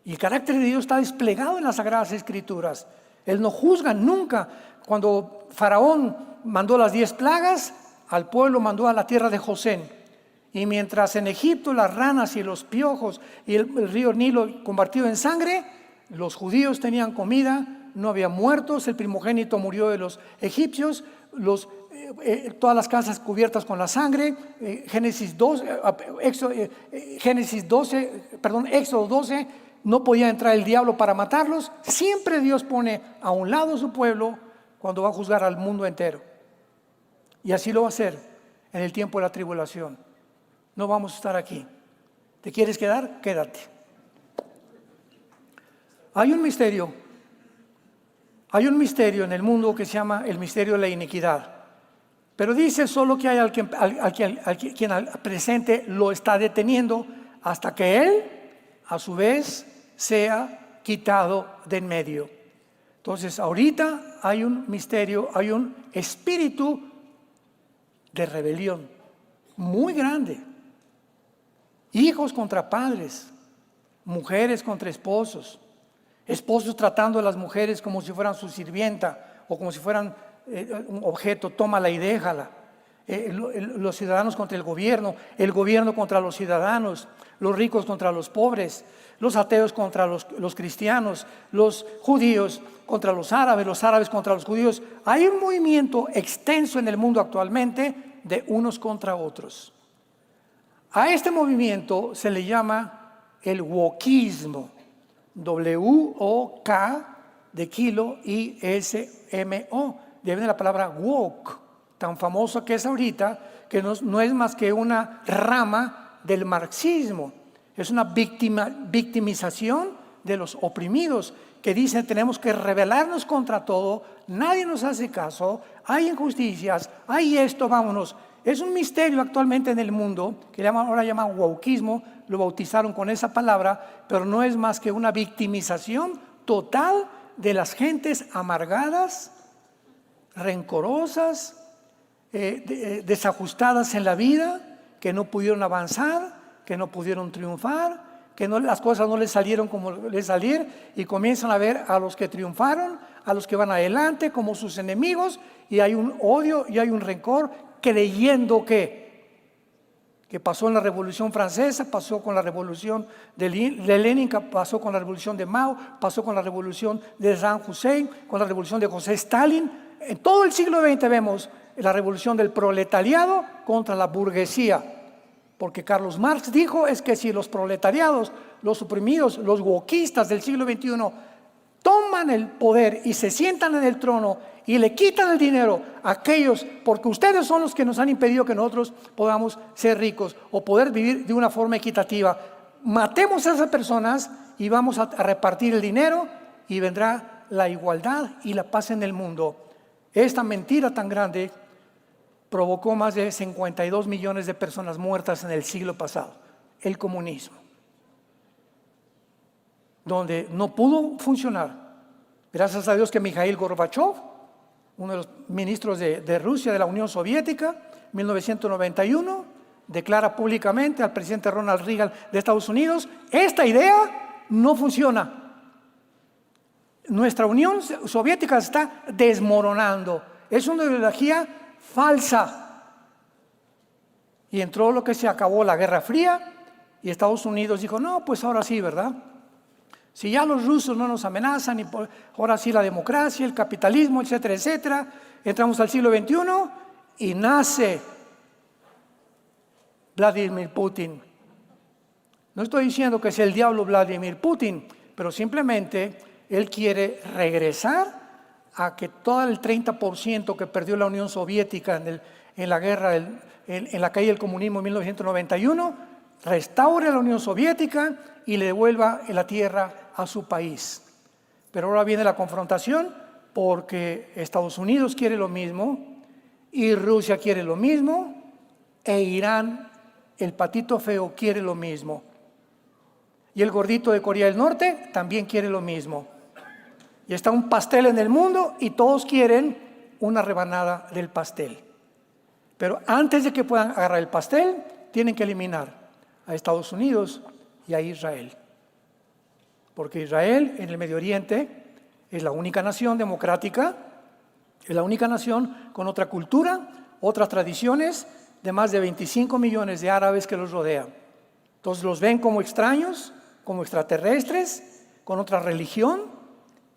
Y el carácter de Dios está desplegado en las Sagradas Escrituras. Él no juzga nunca. Cuando Faraón mandó las 10 plagas, al pueblo mandó a la tierra de Gosén. Y mientras en Egipto las ranas y los piojos y el río Nilo convertido en sangre, los judíos tenían comida, no había muertos, el primogénito murió de los egipcios, todas las casas cubiertas con la sangre. Éxodo 12, no podía entrar el diablo para matarlos. Siempre Dios pone a un lado a su pueblo cuando va a juzgar al mundo entero. Y así lo va a hacer en el tiempo de la tribulación. No vamos a estar aquí. ¿Te quieres quedar? Quédate. Hay un misterio en el mundo que se llama el misterio de la iniquidad. Pero dice solo que hay quien al presente lo está deteniendo hasta que Él, a su vez, sea quitado de en medio. Entonces, ahorita hay un misterio, hay un espíritu de rebelión muy grande. Hijos contra padres, mujeres contra esposos, esposos tratando a las mujeres como si fueran su sirvienta o como si fueran un objeto, tómala y déjala. Los ciudadanos contra el gobierno contra los ciudadanos, los ricos contra los pobres, los ateos contra los cristianos, los judíos contra los árabes contra los judíos. Hay un movimiento extenso en el mundo actualmente de unos contra otros. A este movimiento se le llama el wokismo, W-O-K de kilo I-S-M-O. Viene de la palabra woke, tan famosa que es ahorita, que no es más que una rama del marxismo. Es una victimización de los oprimidos, que dicen tenemos que rebelarnos contra todo, nadie nos hace caso, hay injusticias, hay esto, vámonos. Es un misterio actualmente en el mundo, que ahora llaman wokismo, lo bautizaron con esa palabra, pero no es más que una victimización total de las gentes amargadas, rencorosas, desajustadas en la vida, que no pudieron avanzar, que no pudieron triunfar, que las cosas no les salieron como les salieron, y comienzan a ver a los que triunfaron, a los que van adelante como sus enemigos, y hay un odio y hay un rencor, creyendo que pasó en la Revolución Francesa, pasó con la Revolución de Lenin, pasó con la Revolución de Mao, pasó con la Revolución de Saddam Hussein, con la Revolución de José Stalin. En todo el siglo XX vemos la revolución del proletariado contra la burguesía, porque Carlos Marx dijo es que si los proletariados, los oprimidos, los wokistas del siglo XXI toman el poder y se sientan en el trono y le quitan el dinero a aquellos, porque ustedes son los que nos han impedido que nosotros podamos ser ricos o poder vivir de una forma equitativa. Matemos a esas personas y vamos a repartir el dinero y vendrá la igualdad y la paz en el mundo. Esta mentira tan grande provocó más de 52 millones de personas muertas en el siglo pasado, el comunismo, donde no pudo funcionar. Gracias a Dios que Mikhail Gorbachev, uno de los ministros de Rusia, de la Unión Soviética, 1991, declara públicamente al presidente Ronald Reagan de Estados Unidos: esta idea no funciona. Nuestra Unión Soviética se está desmoronando. Es una ideología falsa. Y entró lo que se acabó la Guerra Fría y Estados Unidos dijo: no, pues ahora sí, ¿verdad? Si ya los rusos no nos amenazan, y ahora sí la democracia, el capitalismo, etcétera, etcétera. Entramos al siglo XXI y nace Vladimir Putin. No estoy diciendo que sea el diablo Vladimir Putin, pero simplemente él quiere regresar a que todo el 30% que perdió la Unión Soviética en la guerra, en la caída del comunismo en 1991, restaure la Unión Soviética y le devuelva la tierra a su país. Pero ahora viene la confrontación, porque Estados Unidos quiere lo mismo y Rusia quiere lo mismo e Irán, el patito feo, quiere lo mismo. Y el gordito de Corea del Norte también quiere lo mismo. Y está un pastel en el mundo y todos quieren una rebanada del pastel. Pero antes de que puedan agarrar el pastel, tienen que eliminar a Estados Unidos y a Israel. Porque Israel en el Medio Oriente es la única nación democrática, es la única nación con otra cultura, otras tradiciones, de más de 25 millones de árabes que los rodean. Entonces los ven como extraños, como extraterrestres, con otra religión,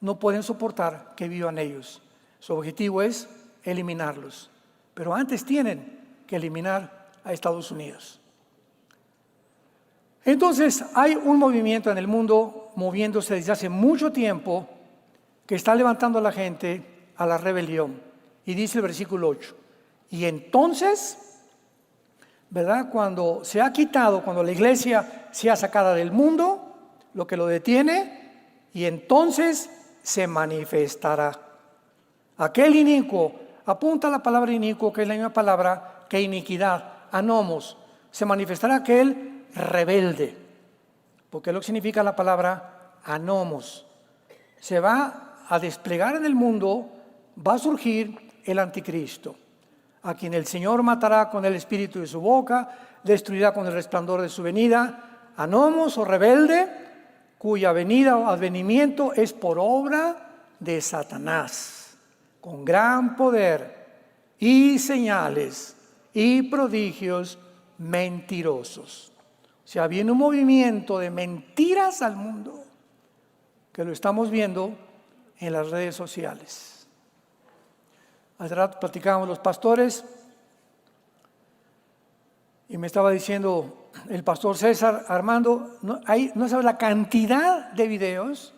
no pueden soportar que vivan ellos. Su objetivo es eliminarlos. Pero antes tienen que eliminar a Estados Unidos. Entonces hay un movimiento en el mundo moviéndose desde hace mucho tiempo que está levantando a la gente a la rebelión. Y dice el versículo 8, y entonces, ¿verdad? Cuando se ha quitado, cuando la iglesia sea sacada del mundo, lo que lo detiene, y entonces se manifestará. Aquel inicuo, apunta a la palabra inicuo, que es la misma palabra que iniquidad, anomos. Se manifestará aquel rebelde, porque es lo que significa la palabra anomos. Se va a desplegar en el mundo, va a surgir el anticristo, a quien el Señor matará con el espíritu de su boca, destruirá con el resplandor de su venida. Anomos o rebelde, cuya venida o advenimiento es por obra de Satanás, con gran poder y señales y prodigios mentirosos. O sea, viene un movimiento de mentiras al mundo, que lo estamos viendo en las redes sociales. Hace rato platicábamos los pastores y me estaba diciendo el pastor César, Armando, no sabes la cantidad de videos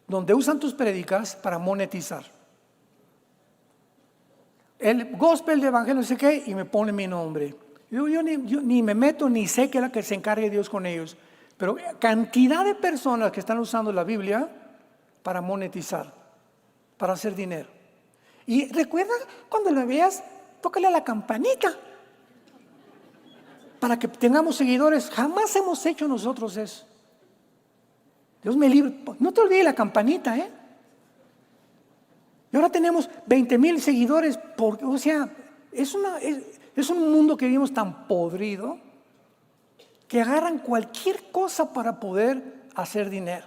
donde usan tus prédicas para monetizar. El gospel de evangelio no sé qué y me pone mi nombre. Yo ni me meto ni sé qué es la que se encargue Dios con ellos. Pero cantidad de personas que están usando la Biblia para monetizar, para hacer dinero. Y recuerda, cuando lo veas, tócale a la campanita para que tengamos seguidores. Jamás hemos hecho nosotros eso. Dios me libre. No te olvides la campanita, ¿eh? Y ahora tenemos 20,000 seguidores. O sea, es un mundo que vivimos tan podrido que agarran cualquier cosa para poder hacer dinero.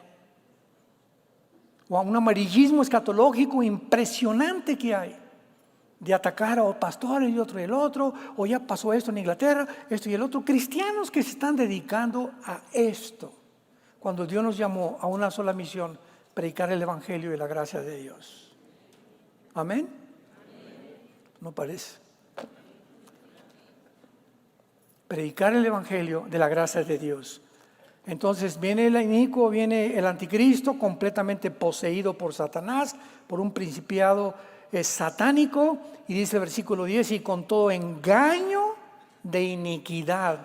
O a un amarillismo escatológico impresionante que hay, de atacar a los pastores y otro y el otro, o ya pasó esto en Inglaterra, esto y el otro. Cristianos que se están dedicando a esto, cuando Dios nos llamó a una sola misión, predicar el evangelio y la gracia de Dios. ¿Amén? ¿No parece? Predicar el evangelio de la gracia de Dios. Entonces viene el inicuo, viene el anticristo completamente poseído por Satanás, por un principiado satánico, y dice el versículo 10, y con todo engaño de iniquidad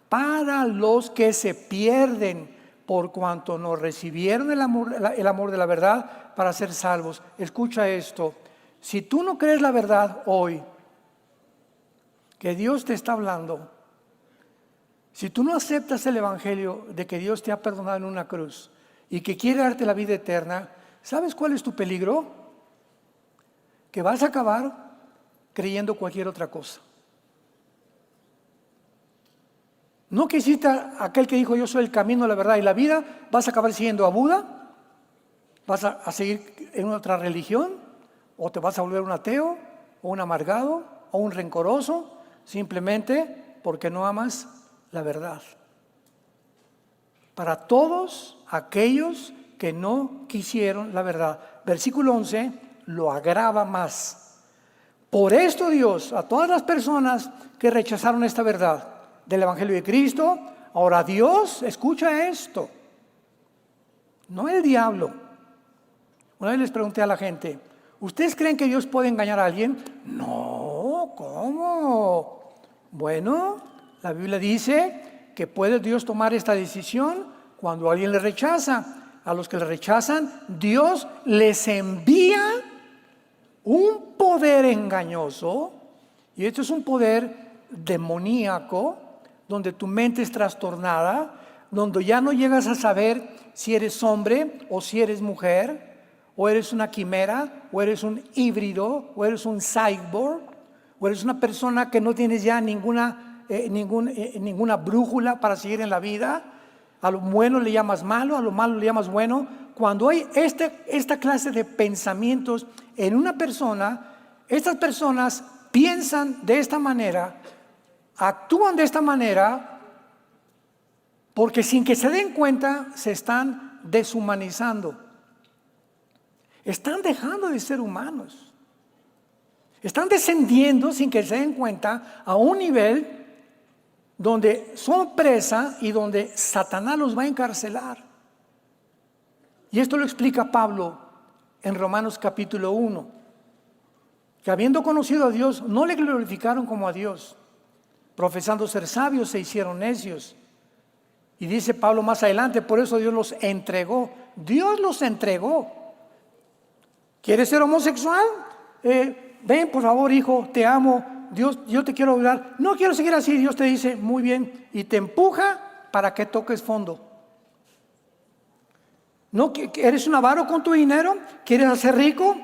para los que se pierden por cuanto no recibieron el amor de la verdad para ser salvos. Escucha esto, si tú no crees la verdad hoy, que Dios te está hablando, si tú no aceptas el evangelio de que Dios te ha perdonado en una cruz y que quiere darte la vida eterna, ¿sabes cuál es tu peligro? Que vas a acabar creyendo cualquier otra cosa. No que hiciste aquel que dijo yo soy el camino, la verdad y la vida, vas a acabar siguiendo a Buda, vas a seguir en otra religión, o te vas a volver un ateo, o un amargado, o un rencoroso, simplemente porque no amas la verdad. Para todos aquellos que no quisieron la verdad. Versículo 11 lo agrava más. Por esto Dios, a todas las personas que rechazaron esta verdad del evangelio de Cristo, ahora Dios, escucha esto, no el diablo. Una vez les pregunté a la gente, ¿ustedes creen que Dios puede engañar a alguien? No, ¿cómo? Bueno, la Biblia dice que puede Dios tomar esta decisión cuando alguien le rechaza. A los que le rechazan, Dios les envía un poder engañoso, y esto es un poder demoníaco, donde tu mente es trastornada, donde ya no llegas a saber si eres hombre o si eres mujer, o eres una quimera, o eres un híbrido, o eres un cyborg, ¿O eres una persona que no tienes ya ninguna brújula para seguir en la vida? A lo bueno le llamas malo, a lo malo le llamas bueno. Cuando hay esta clase de pensamientos en una persona, estas personas piensan de esta manera, actúan de esta manera, porque sin que se den cuenta se están deshumanizando. Están dejando de ser humanos. Están descendiendo sin que se den cuenta a un nivel donde son presa y donde Satanás los va a encarcelar. Y esto lo explica Pablo en Romanos capítulo 1, que habiendo conocido a Dios, no le glorificaron como a Dios, profesando ser sabios se hicieron necios. Y dice Pablo más adelante, por eso Dios los entregó. Dios los entregó. ¿Quieres ser homosexual? Ven, por favor, hijo, te amo. Dios, yo te quiero ayudar. No quiero seguir así. Dios te dice, muy bien, y te empuja para que toques fondo. ¿No eres un avaro con tu dinero? ¿Quieres hacer rico?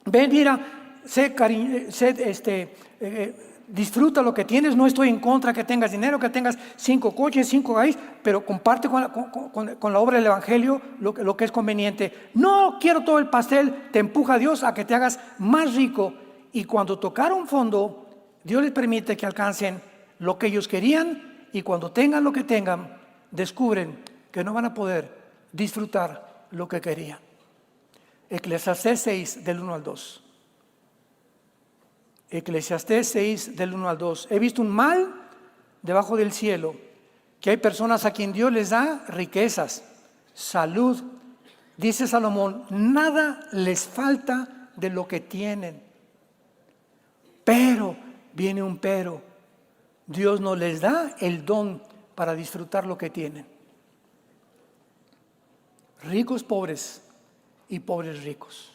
Ven, mira, disfruta lo que tienes. No estoy en contra que tengas dinero, que tengas 5 coches, 5 gallos, pero comparte con la obra del Evangelio lo que es conveniente. No quiero todo el pastel. Te empuja a Dios a que te hagas más rico. Y cuando tocaron fondo, Dios les permite que alcancen lo que ellos querían, y cuando tengan lo que tengan, descubren que no van a poder disfrutar lo que querían. Eclesiastés 6, del 1 al 2. Eclesiastés 6, del 1 al 2. He visto un mal debajo del cielo, que hay personas a quien Dios les da riquezas, salud. Dice Salomón, nada les falta de lo que tienen. Pero, viene un pero, Dios no les da el don para disfrutar lo que tienen. Ricos pobres y pobres ricos.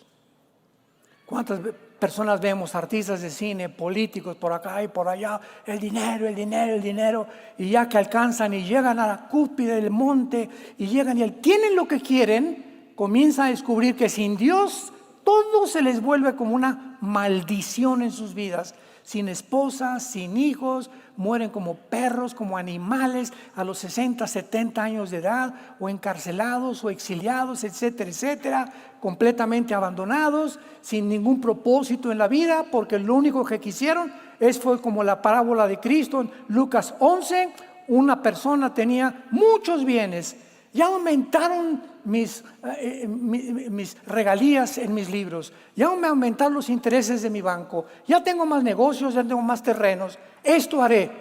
¿Cuántas personas vemos, artistas de cine, políticos por acá y por allá? El dinero, el dinero, el dinero. Y ya que alcanzan y llegan a la cúspide del monte y llegan y tienen lo que quieren, comienzan a descubrir que sin Dios todo se les vuelve como una maldición en sus vidas. Sin esposa, sin hijos, mueren como perros, como animales a los 60, 70 años de edad, o encarcelados o exiliados, etcétera, etcétera, completamente abandonados, sin ningún propósito en la vida, porque lo único que quisieron fue como la parábola de Cristo en Lucas 11, una persona tenía muchos bienes. Ya aumentaron mis regalías en mis libros, ya me aumentaron los intereses de mi banco, ya tengo más negocios, ya tengo más terrenos. Esto haré,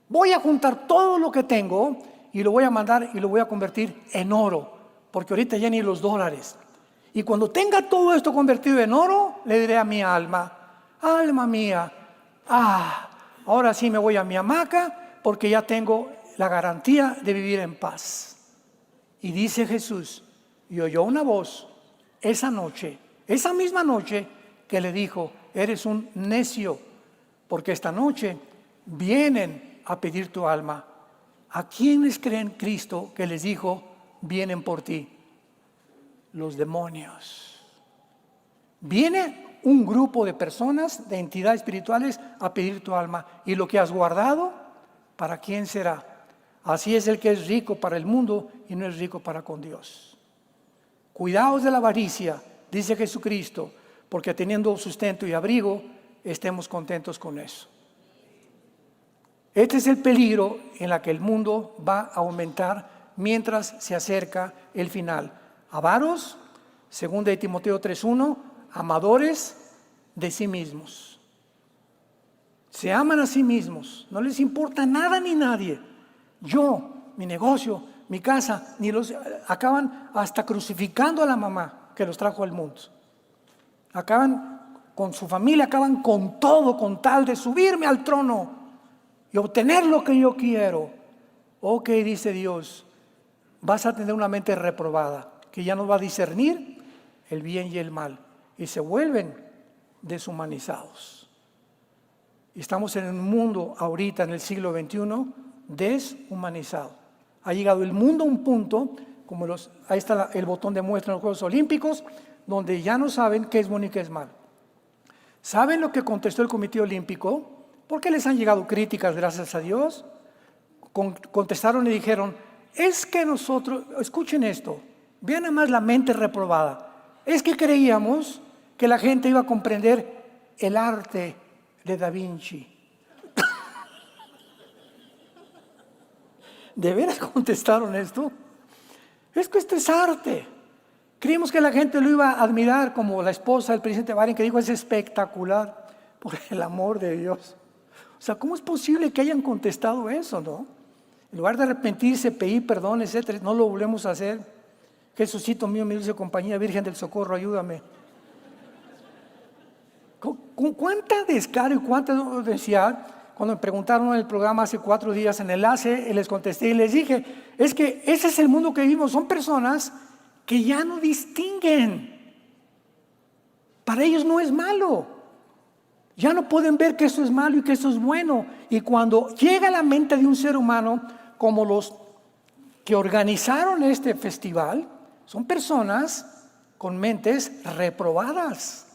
voy a juntar todo lo que tengo y lo voy a mandar y lo voy a convertir en oro, porque ahorita ya ni los dólares. Y cuando tenga todo esto convertido en oro, le diré a mi alma, alma mía, ahora sí me voy a mi hamaca, porque ya tengo la garantía de vivir en paz. Y dice Jesús, y oyó una voz esa noche, esa misma noche, que le dijo, eres un necio, porque esta noche vienen a pedir tu alma. ¿A quiénes creen Cristo que les dijo, vienen por ti? Los demonios. Viene un grupo de personas, de entidades espirituales, a pedir tu alma. Y lo que has guardado, ¿para quién será? Así es el que es rico para el mundo y no es rico para con Dios. Cuidaos de la avaricia, dice Jesucristo, porque teniendo sustento y abrigo, estemos contentos con eso. Este es el peligro en el que el mundo va a aumentar mientras se acerca el final. Avaros, 2 Timoteo 3:1, amadores de sí mismos. Se aman a sí mismos, no les importa nada ni nadie. Yo, mi negocio, mi casa, acaban hasta crucificando a la mamá que los trajo al mundo. Acaban con su familia, acaban con todo, con tal de subirme al trono y obtener lo que yo quiero. Ok, dice Dios, vas a tener una mente reprobada, que ya no va a discernir el bien y el mal, y se vuelven deshumanizados. Estamos en un mundo ahorita, en el siglo XXI, deshumanizado. Ha llegado el mundo a un punto, como ahí está el botón de muestra en los Juegos Olímpicos, donde ya no saben qué es bueno y qué es malo. ¿Saben lo que contestó el Comité Olímpico? Porque les han llegado críticas, gracias a Dios. Contestaron y dijeron, es que nosotros, escuchen esto, vean nada más la mente reprobada. Es que creíamos que la gente iba a comprender el arte de Da Vinci. ¿De veras contestaron esto? Es que esto es arte. Creímos que la gente lo iba a admirar, como la esposa del presidente Biden, que dijo, es espectacular, por el amor de Dios. O sea, ¿cómo es posible que hayan contestado eso, no? En lugar de arrepentirse, pedir perdón, etcétera, no lo volvemos a hacer. Jesucito mío, mi dulce compañía, Virgen del Socorro, ayúdame. ¿Con cuánta descaro y cuánta densidad? Cuando me preguntaron en el programa hace 4 días en Enlace, les contesté y les dije, es que ese es el mundo que vivimos, son personas que ya no distinguen. Para ellos no es malo. Ya no pueden ver que eso es malo y que eso es bueno. Y cuando llega a la mente de un ser humano, como los que organizaron este festival, son personas con mentes reprobadas.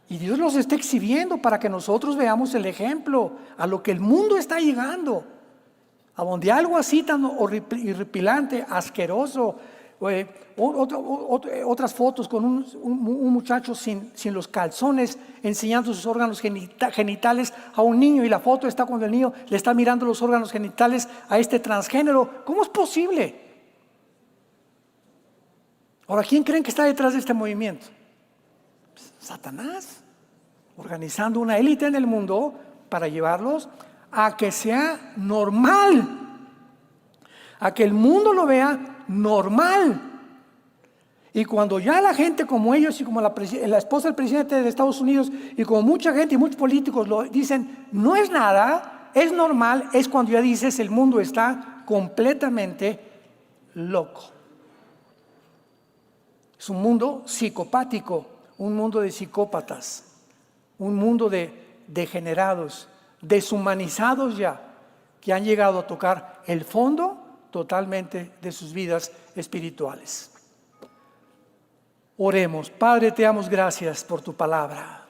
Y Dios los está exhibiendo para que nosotros veamos el ejemplo a lo que el mundo está llegando. A donde algo así tan horripilante, asqueroso. Otras fotos con un muchacho sin los calzones enseñando sus órganos genitales a un niño, y la foto está cuando el niño le está mirando los órganos genitales a este transgénero. ¿Cómo es posible? Ahora, ¿quién creen que está detrás de este movimiento? Satanás, organizando una élite en el mundo para llevarlos a que sea normal, a que el mundo lo vea normal. Y cuando ya la gente como ellos y como la esposa del presidente de Estados Unidos y como mucha gente y muchos políticos lo dicen, no es nada, es normal, es cuando ya dices el mundo está completamente loco. Es un mundo psicopático, un mundo de psicópatas, un mundo de degenerados, deshumanizados ya, que han llegado a tocar el fondo totalmente de sus vidas espirituales. Oremos. Padre, te damos gracias por tu palabra.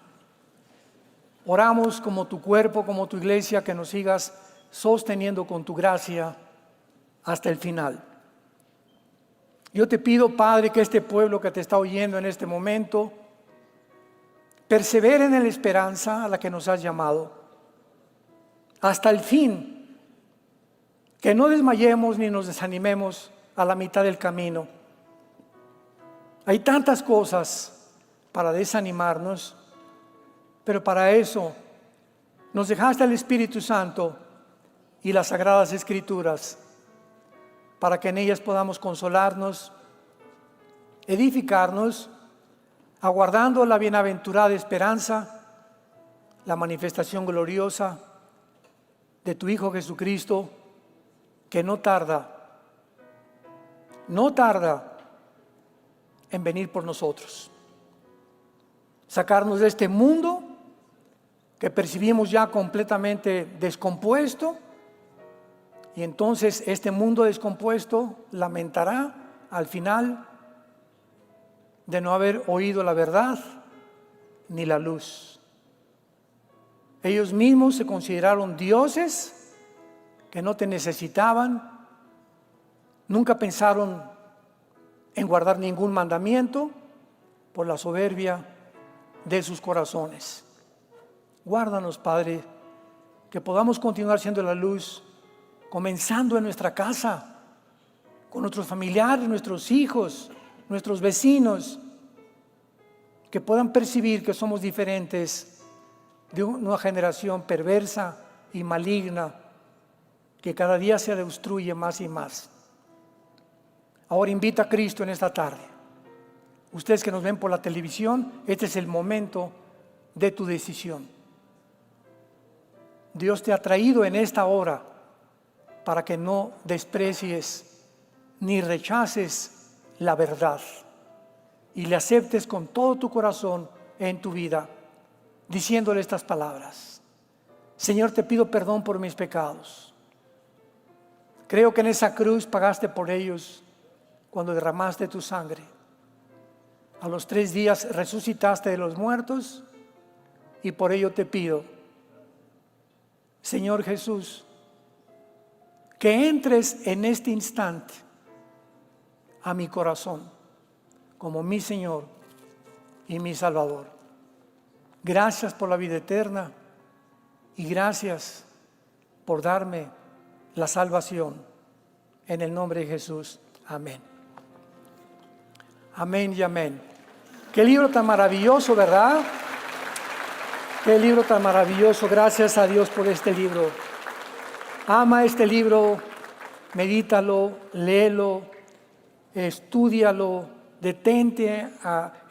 Oramos como tu cuerpo, como tu iglesia, que nos sigas sosteniendo con tu gracia hasta el final. Yo te pido, Padre, que este pueblo que te está oyendo en este momento persevere en la esperanza a la que nos has llamado hasta el fin, que no desmayemos ni nos desanimemos a la mitad del camino. Hay tantas cosas para desanimarnos, pero para eso nos dejaste el Espíritu Santo y las Sagradas Escrituras, para que en ellas podamos consolarnos, edificarnos, aguardando la bienaventurada esperanza, la manifestación gloriosa de tu Hijo Jesucristo, que no tarda en venir por nosotros, sacarnos de este mundo que percibimos ya completamente descompuesto, y entonces este mundo descompuesto lamentará al final de no haber oído la verdad ni la luz. Ellos mismos se consideraron dioses que no te necesitaban, nunca pensaron en guardar ningún mandamiento por la soberbia de sus corazones. Guárdanos, Padre, que podamos continuar siendo la luz, comenzando en nuestra casa, con nuestros familiares, nuestros hijos, nuestros vecinos, que puedan percibir que somos diferentes de una generación perversa y maligna que cada día se destruye más y más. Ahora invita a Cristo en esta tarde. Ustedes que nos ven por la televisión, este es el momento de tu decisión. Dios te ha traído en esta hora para que no desprecies ni rechaces la verdad y le aceptes con todo tu corazón en tu vida, diciéndole estas palabras: Señor, te pido perdón por mis pecados. Creo que en esa cruz pagaste por ellos cuando derramaste tu sangre. A los 3 días resucitaste de los muertos y por ello te pido, Señor Jesús, que entres en este instante a mi corazón como mi Señor y mi Salvador. Gracias por la vida eterna y gracias por darme la salvación. En el nombre de Jesús. Amén. Amén y amén. Qué libro tan maravilloso, ¿verdad? Qué libro tan maravilloso. Gracias a Dios por este libro. Ama este libro, medítalo, léelo, estúdialo, detente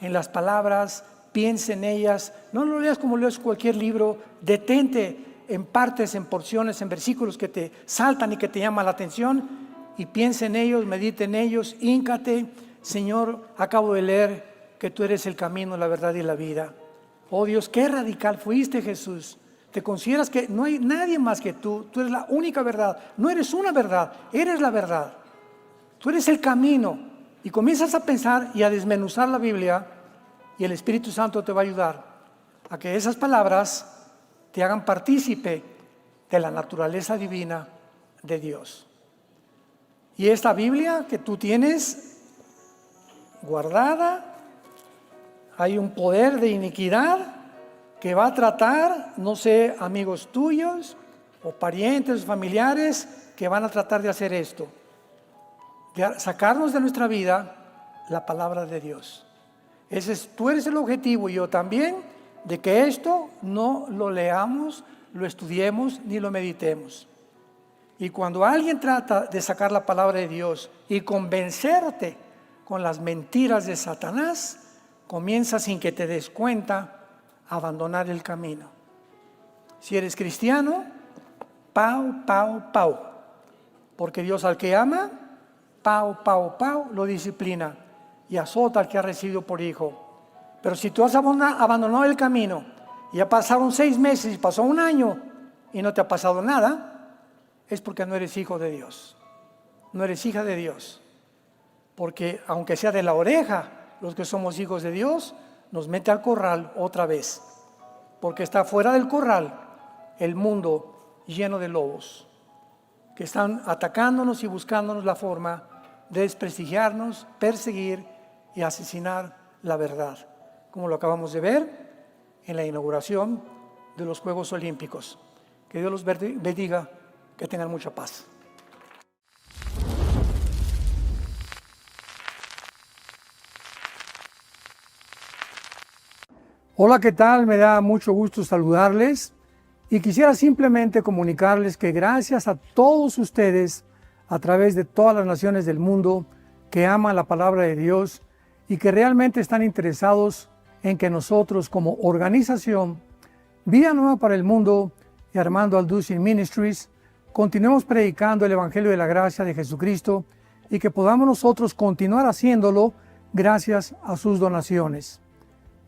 en las palabras, piensa en ellas. No lo leas como lees cualquier libro, detente en partes, en porciones, en versículos que te saltan y que te llaman la atención y piensa en ellos, medita en ellos, híncate. Señor, acabo de leer que tú eres el camino, la verdad y la vida. Oh Dios, qué radical fuiste, Jesús. Te consideras que no hay nadie más que tú eres la única verdad. No eres una verdad, eres la verdad. Tú eres el camino. Y comienzas a pensar y a desmenuzar la Biblia y el Espíritu Santo te va a ayudar a que esas palabras te hagan partícipe de la naturaleza divina de Dios. Y esta Biblia que tú tienes guardada, hay un poder de iniquidad que va a tratar, no sé, amigos tuyos o parientes, familiares, que van a tratar de hacer esto, de sacarnos de nuestra vida la palabra de Dios. Tú eres el objetivo y yo también, de que esto no lo leamos, lo estudiemos ni lo meditemos. Y cuando alguien trata de sacar la palabra de Dios y convencerte con las mentiras de Satanás, comienza sin que te des cuenta a abandonar el camino. Si eres cristiano, pau, pau, pau. Porque Dios al que ama, pau, pau, pau, lo disciplina y azota al que ha recibido por hijo. Pero si tú has abandonado el camino, y ya pasaron 6 meses y pasó 1 año y no te ha pasado nada, es porque no eres hijo de Dios. No eres hija de Dios. Porque aunque sea de la oreja, los que somos hijos de Dios, nos mete al corral otra vez. Porque está fuera del corral el mundo lleno de lobos, que están atacándonos y buscándonos la forma de desprestigiarnos, perseguir y asesinar la verdad, como lo acabamos de ver en la inauguración de los Juegos Olímpicos. Que Dios los bendiga, que tengan mucha paz. Hola, ¿qué tal? Me da mucho gusto saludarles y quisiera simplemente comunicarles que gracias a todos ustedes a través de todas las naciones del mundo que aman la palabra de Dios y que realmente están interesados en que nosotros como organización Vida Nueva para el Mundo y Armando Alducin Ministries continuemos predicando el Evangelio de la Gracia de Jesucristo y que podamos nosotros continuar haciéndolo gracias a sus donaciones.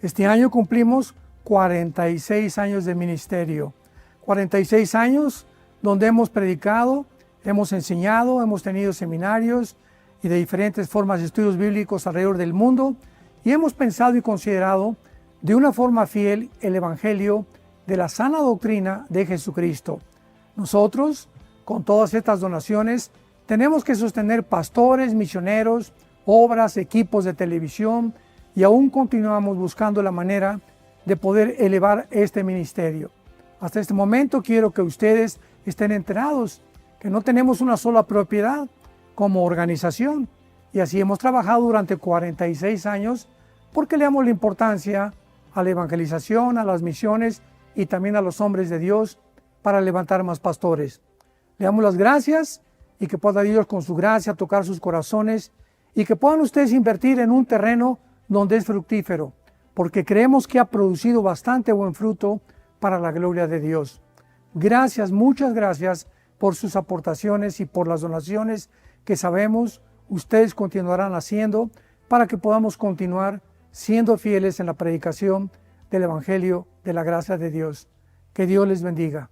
Este año cumplimos 46 años de ministerio, 46 años donde hemos predicado, hemos enseñado, hemos tenido seminarios y de diferentes formas de estudios bíblicos alrededor del mundo y hemos pensado y considerado de una forma fiel el Evangelio de la sana doctrina de Jesucristo. Nosotros, con todas estas donaciones, tenemos que sostener pastores, misioneros, obras, equipos de televisión y aún continuamos buscando la manera de poder elevar este ministerio. Hasta este momento quiero que ustedes estén enterados que no tenemos una sola propiedad como organización y así hemos trabajado durante 46 años porque le damos la importancia a la evangelización, a las misiones y también a los hombres de Dios para levantar más pastores. Le damos las gracias y que pueda Dios con su gracia tocar sus corazones y que puedan ustedes invertir en un terreno donde es fructífero, porque creemos que ha producido bastante buen fruto para la gloria de Dios. Gracias, muchas gracias por sus aportaciones y por las donaciones que sabemos ustedes continuarán haciendo para que podamos continuar siendo fieles en la predicación del Evangelio de la gracia de Dios. Que Dios les bendiga.